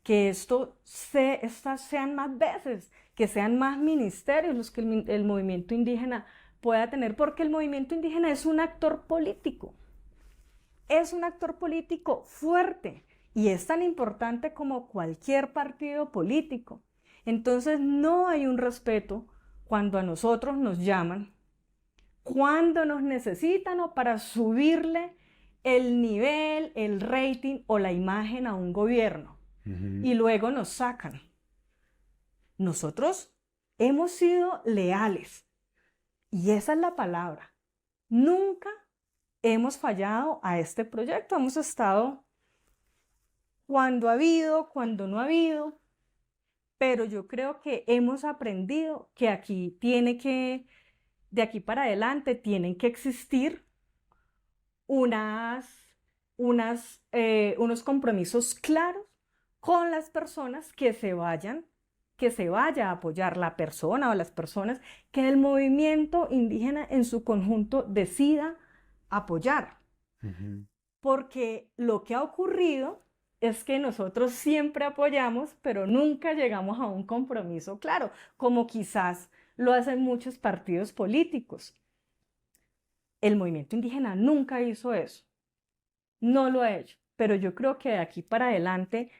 que estas sean más veces, que sean más ministerios los que el movimiento indígena pueda tener, porque el movimiento indígena es un actor político fuerte y es tan importante como cualquier partido político. Entonces no hay un respeto cuando a nosotros nos llaman, cuando nos necesitan o para subirle el nivel, el rating o la imagen a un gobierno
Ujú.
y luego nos sacan. Nosotros hemos sido leales y esa es la palabra. Nunca hemos fallado a este proyecto. Hemos estado cuando ha habido, cuando no ha habido, pero yo creo que hemos aprendido que de aquí para adelante, tienen que existir unas, unos compromisos claros con las personas que se vaya a apoyar la persona o las personas que el movimiento indígena en su conjunto decida apoyar.
Ujú.
Porque lo que ha ocurrido es que nosotros siempre apoyamos, pero nunca llegamos a un compromiso claro, como quizás lo hacen muchos partidos políticos. El movimiento indígena nunca hizo eso, no lo ha hecho. pero yo creo que de aquí para adelante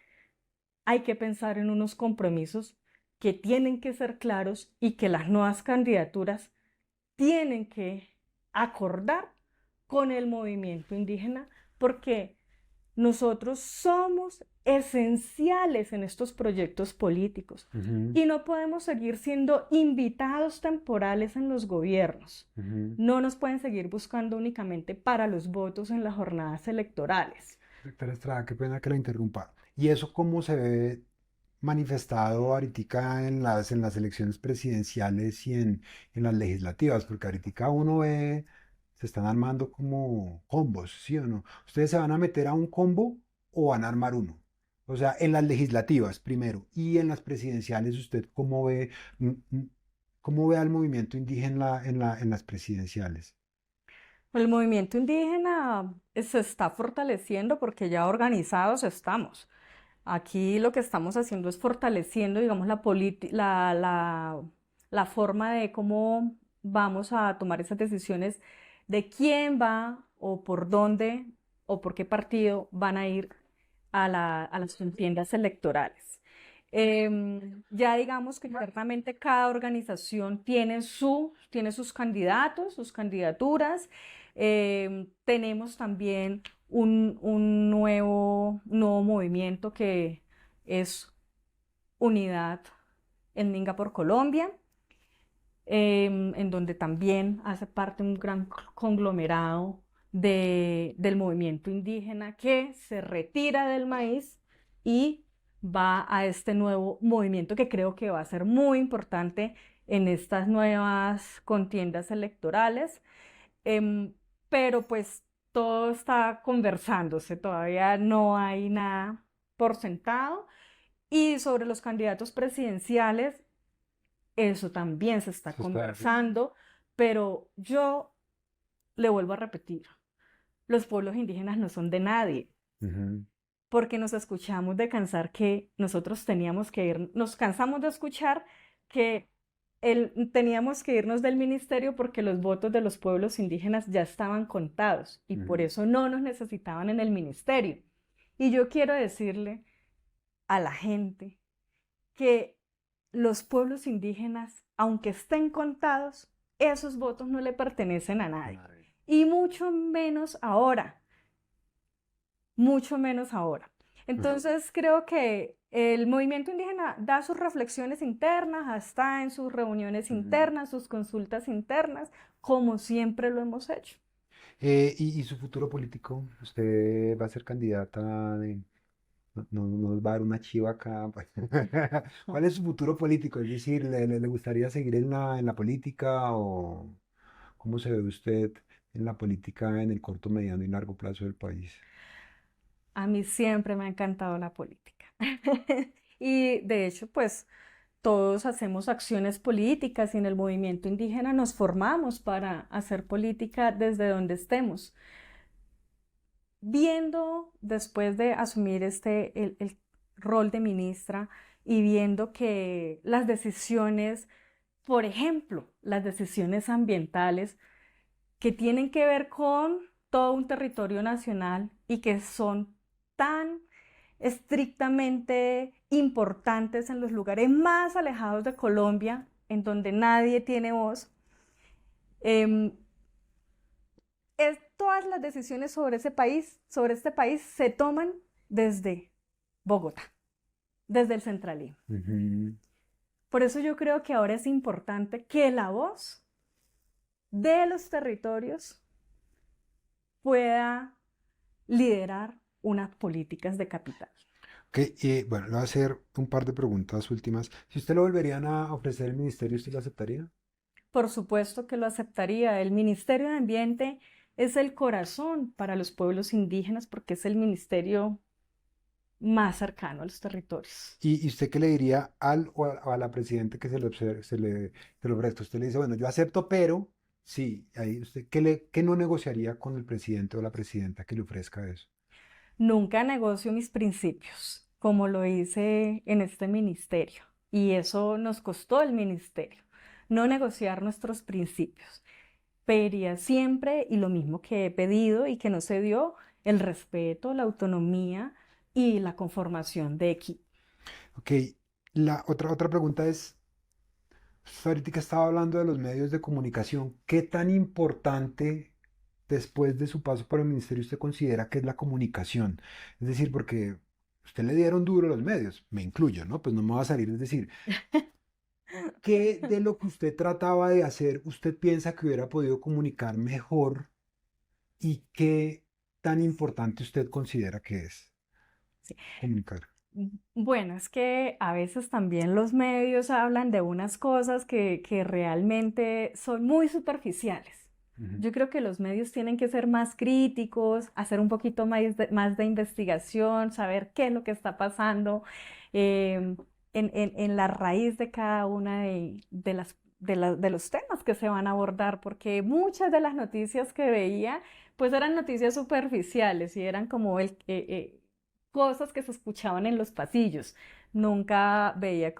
hay que pensar en unos compromisos que tienen que ser claros y que las nuevas candidaturas tienen que acordar con el movimiento indígena, porque nosotros somos esenciales en estos proyectos políticos
Ujú,
y no podemos seguir siendo invitados temporales en los gobiernos.
ujú.
No nos pueden seguir buscando únicamente para los votos en las jornadas electorales.
Doctora Estrada, qué pena que la interrumpa. ¿Y eso cómo se ve manifestado ahorita en las elecciones presidenciales y en las legislativas? Porque ahorita uno ve, se están armando como combos, ¿sí o no? ¿Ustedes se van a meter a un combo o van a armar uno? O sea, en las legislativas primero y en las presidenciales, ¿usted cómo ve al movimiento indígena en las presidenciales?
El movimiento indígena se está fortaleciendo porque ya organizados estamos. Aquí lo que estamos haciendo es fortaleciendo, digamos, la forma de cómo vamos a tomar esas decisiones de quién va o por dónde o por qué partido van a ir a las contiendas electorales. Ya digamos que internamente cada organización tiene sus candidatos, sus candidaturas. Tenemos también un nuevo movimiento que es Unidad en Minga por Colombia, en donde también hace parte un gran conglomerado del movimiento indígena que se retira del maíz y va a este nuevo movimiento que creo que va a ser muy importante en estas nuevas contiendas electorales. Em, pero pues todo está conversándose, todavía no hay nada por sentado. Y sobre los candidatos presidenciales, eso también se está
Eso está.
conversando, pero yo le vuelvo a repetir, los pueblos indígenas no son de nadie,
Ujú,
porque nos escuchamos de cansar que nosotros teníamos que ir, nos cansamos de escuchar que teníamos que irnos del ministerio porque los votos de los pueblos indígenas ya estaban contados y por
ujú.
eso no nos necesitaban en el ministerio. Y yo quiero decirle a la gente que los pueblos indígenas, aunque estén contados, esos votos no le pertenecen a nadie.
Ay,
Y mucho menos ahora, mucho menos ahora.
ujú,
Entonces creo que el movimiento indígena da sus reflexiones internas, está en sus reuniones
ujú.
internas, sus consultas internas, como siempre lo hemos hecho.
Y su futuro político? ¿Usted va a ser candidata de... No, no nos va a dar una chiva acá, pues. ¿Cuál es su futuro político? Es decir, ¿le gustaría seguir en la política o cómo se ve usted en la política en el corto, mediano y largo plazo del país?
A mí siempre me ha encantado la política. Y de hecho, pues todos hacemos acciones políticas y en el movimiento indígena nos formamos para hacer política desde donde estemos. Viendo después de asumir el rol de ministra y viendo que las decisiones, por ejemplo, las decisiones ambientales que tienen que ver con todo un territorio nacional y que son tan estrictamente importantes en los lugares más alejados de Colombia, en donde nadie tiene voz, em, todas las decisiones sobre este país, se toman desde Bogotá, desde el centralismo.
Ujú.
Por eso yo creo que ahora es importante que la voz de los territorios pueda liderar unas políticas de capital.
Ok, y bueno, le voy a hacer un par de preguntas últimas. Si usted lo volverían a ofrecer el ministerio, ¿usted lo aceptaría?
Por supuesto que lo aceptaría. El Ministerio de Ambiente es el corazón para los pueblos indígenas porque es el ministerio más cercano a los territorios.
¿Y usted qué le diría al o a la presidenta que se lo ofrezca? Usted le dice, bueno, yo acepto, pero sí, ahí usted, ¿qué no negociaría con el presidente o la presidenta que le ofrezca eso?
Nunca negocio mis principios, como lo hice en este ministerio, y eso nos costó el ministerio, no negociar nuestros principios. Pediría siempre, y lo mismo que he pedido y que no se dio, el respeto, la autonomía y la conformación de equipo.
Ok, la otra pregunta es, usted ahorita estaba hablando de los medios de comunicación. ¿Qué tan importante después de su paso por el ministerio usted considera que es la comunicación? Es decir, porque usted le dieron duro a los medios, me incluyo, ¿no? Pues no me va a salir, es decir, ¿qué de lo que usted trataba de hacer usted piensa que hubiera podido comunicar mejor y qué tan importante usted considera que es
Sí.
comunicar?
Bueno, es que a veces también los medios hablan de unas cosas que realmente son muy superficiales.
Ujú.
Yo creo que los medios tienen que ser más críticos, hacer un poquito más de investigación, saber qué es lo que está pasando em, en la raíz de cada una de los temas que se van a abordar, porque muchas de las noticias que veía, pues eran noticias superficiales y eran como cosas que se escuchaban en los pasillos. Nunca veía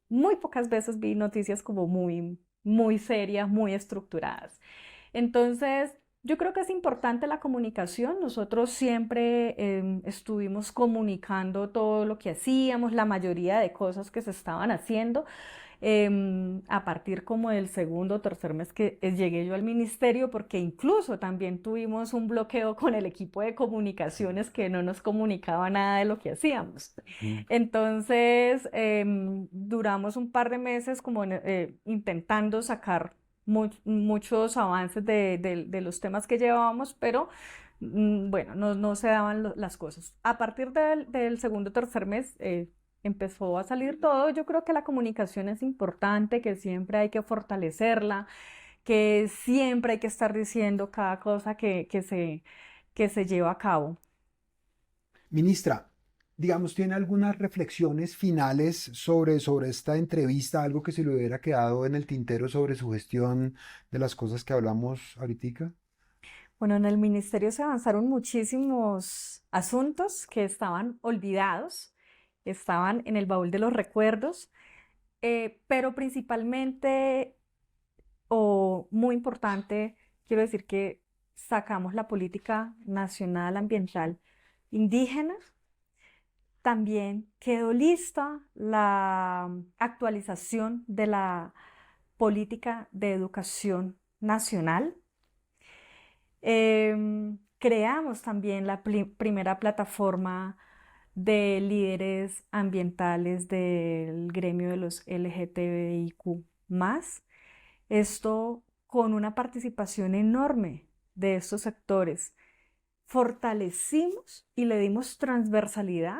muy pocas veces vi noticias como muy serias, muy estructuradas. Entonces, yo creo que es importante la comunicación. Nosotros siempre estuvimos comunicando todo lo que hacíamos, la mayoría de cosas que se estaban haciendo. A partir como del segundo o tercer mes que llegué yo al ministerio, porque incluso también tuvimos un bloqueo con el equipo de comunicaciones que no nos comunicaba nada de lo que hacíamos.
Ujú.
Entonces, duramos un par de meses como intentando sacar muchos avances de los temas que llevábamos, pero bueno, no se daban las cosas. A partir del segundo o tercer mes, empezó a salir todo. Yo creo que la comunicación es importante, que siempre hay que fortalecerla, que siempre hay que estar diciendo cada cosa que se lleva a cabo.
Ministra, digamos, ¿tiene algunas reflexiones finales sobre esta entrevista, algo que se le hubiera quedado en el tintero sobre su gestión de las cosas que hablamos ahorita?
Bueno, en el ministerio se avanzaron muchísimos asuntos que estaban olvidados, estaban en el baúl de los recuerdos, pero principalmente, o muy importante, quiero decir que sacamos la política nacional ambiental indígena. También quedó lista la actualización de la política de educación nacional. Creamos también la primera plataforma de líderes ambientales del gremio de los LGTBIQ+. Esto con una participación enorme de estos sectores. Fortalecimos y le dimos transversalidad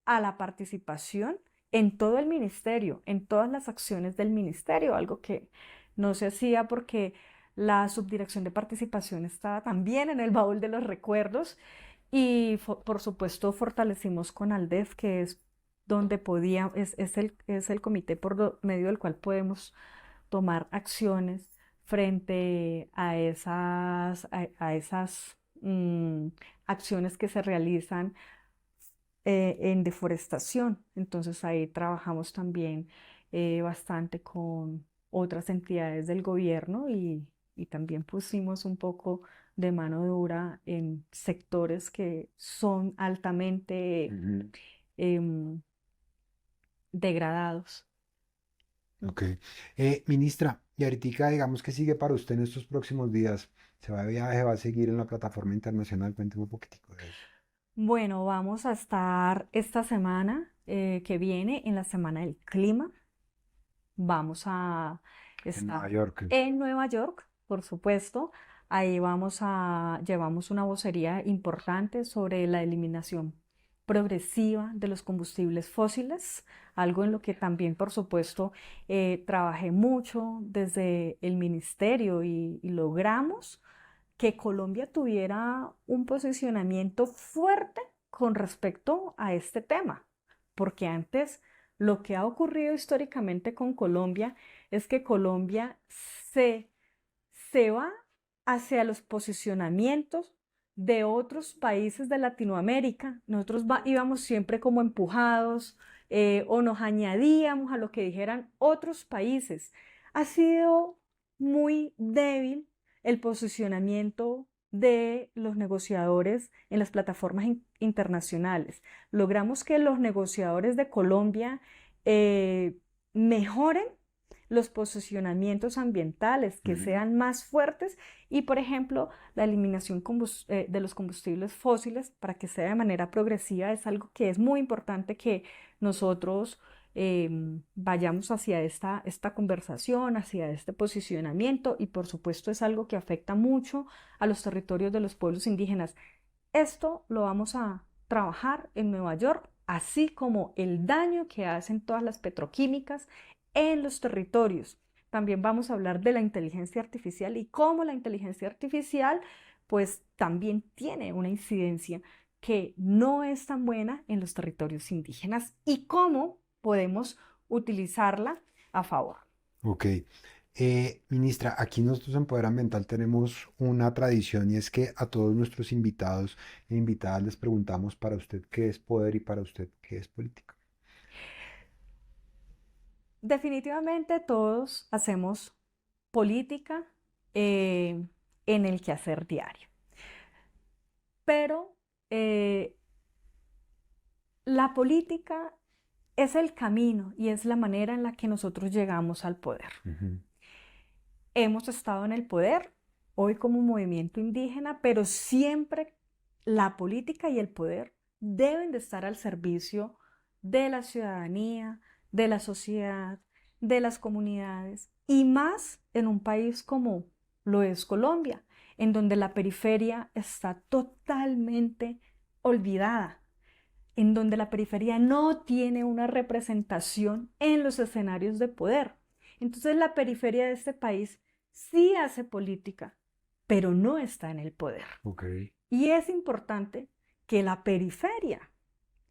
a la participación en todo el ministerio, en todas las acciones del ministerio, algo que no se hacía porque la subdirección de participación estaba también en el baúl de los recuerdos y por supuesto fortalecimos con Aldef, que es donde es el comité medio del cual podemos tomar acciones frente a esas acciones que se realizan en deforestación. Entonces ahí trabajamos también bastante con otras entidades del gobierno y también pusimos un poco de mano dura en sectores que son altamente
Ujú.
em, degradados.
Ok. Ministra, y ahorita digamos que sigue para usted en estos próximos días. ¿Se va de viaje, va a seguir en la plataforma internacional? Cuénteme un poquitico de eso.
Bueno, vamos a estar esta semana que viene en la Semana del Clima. Vamos a
En
estar
Nueva York.
en Nueva York, por supuesto. Ahí llevamos una vocería importante sobre la eliminación progresiva de los combustibles fósiles, algo en lo que también, por supuesto, trabajé mucho desde el ministerio y logramos que Colombia tuviera un posicionamiento fuerte con respecto a este tema, porque antes lo que ha ocurrido históricamente con Colombia es que Colombia se va hacia los posicionamientos de otros países de Latinoamérica. Nosotros íbamos siempre como empujados o nos añadíamos a lo que dijeran otros países. Ha sido muy débil el posicionamiento de los negociadores en las plataformas internacionales. Logramos que los negociadores de Colombia mejoren los posicionamientos ambientales, que sean más fuertes y, por ejemplo, la eliminación de los combustibles fósiles para que sea de manera progresiva es algo que es muy importante que nosotros vayamos hacia esta conversación, hacia este posicionamiento y, por supuesto, es algo que afecta mucho a los territorios de los pueblos indígenas. Esto lo vamos a trabajar en Nueva York, así como el daño que hacen todas las petroquímicas en los territorios. También vamos a hablar de la inteligencia artificial y cómo la inteligencia artificial pues también tiene una incidencia que no es tan buena en los territorios indígenas y cómo podemos utilizarla a favor.
Ok. Ministra, aquí nosotros en Poder Ambiental tenemos una tradición y es que a todos nuestros invitados e invitadas les preguntamos para usted qué es poder y para usted qué es política.
Definitivamente todos hacemos política en el quehacer diario, pero la política es el camino y es la manera en la que nosotros llegamos al poder. Hemos estado en el poder, hoy como movimiento indígena, pero siempre la política y el poder deben de estar al servicio de la ciudadanía, de la sociedad, de las comunidades y más en un país como lo es Colombia, en donde la periferia está totalmente olvidada, en donde la periferia no tiene una representación en los escenarios de poder. Entonces la periferia de este país sí hace política, pero no está en el poder.
Okay.
Y es importante que la periferia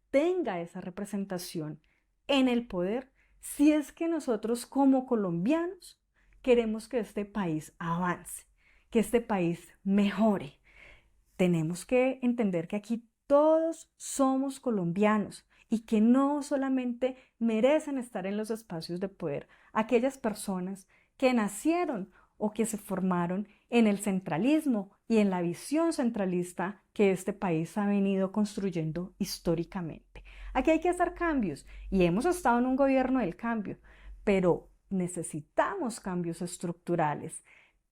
tenga esa representación en el poder si es que nosotros como colombianos queremos que este país avance, que este país mejore. Tenemos que entender que aquí todos somos colombianos y que no solamente merecen estar en los espacios de poder aquellas personas que nacieron o que se formaron en el centralismo y en la visión centralista que este país ha venido construyendo históricamente. Aquí hay que hacer cambios y hemos estado en un gobierno del cambio, pero necesitamos cambios estructurales,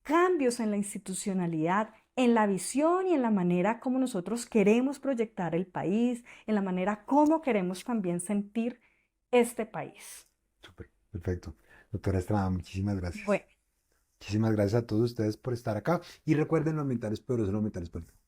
cambios en la institucionalidad, en la visión y en la manera como nosotros queremos proyectar el país, en la manera como queremos también sentir este país.
Súper, perfecto. Doctora Estrada, muchísimas gracias.
Bueno.
Muchísimas gracias a todos ustedes por estar acá. Y recuerden, lo ambiental es poderoso, lo ambiental es poderoso.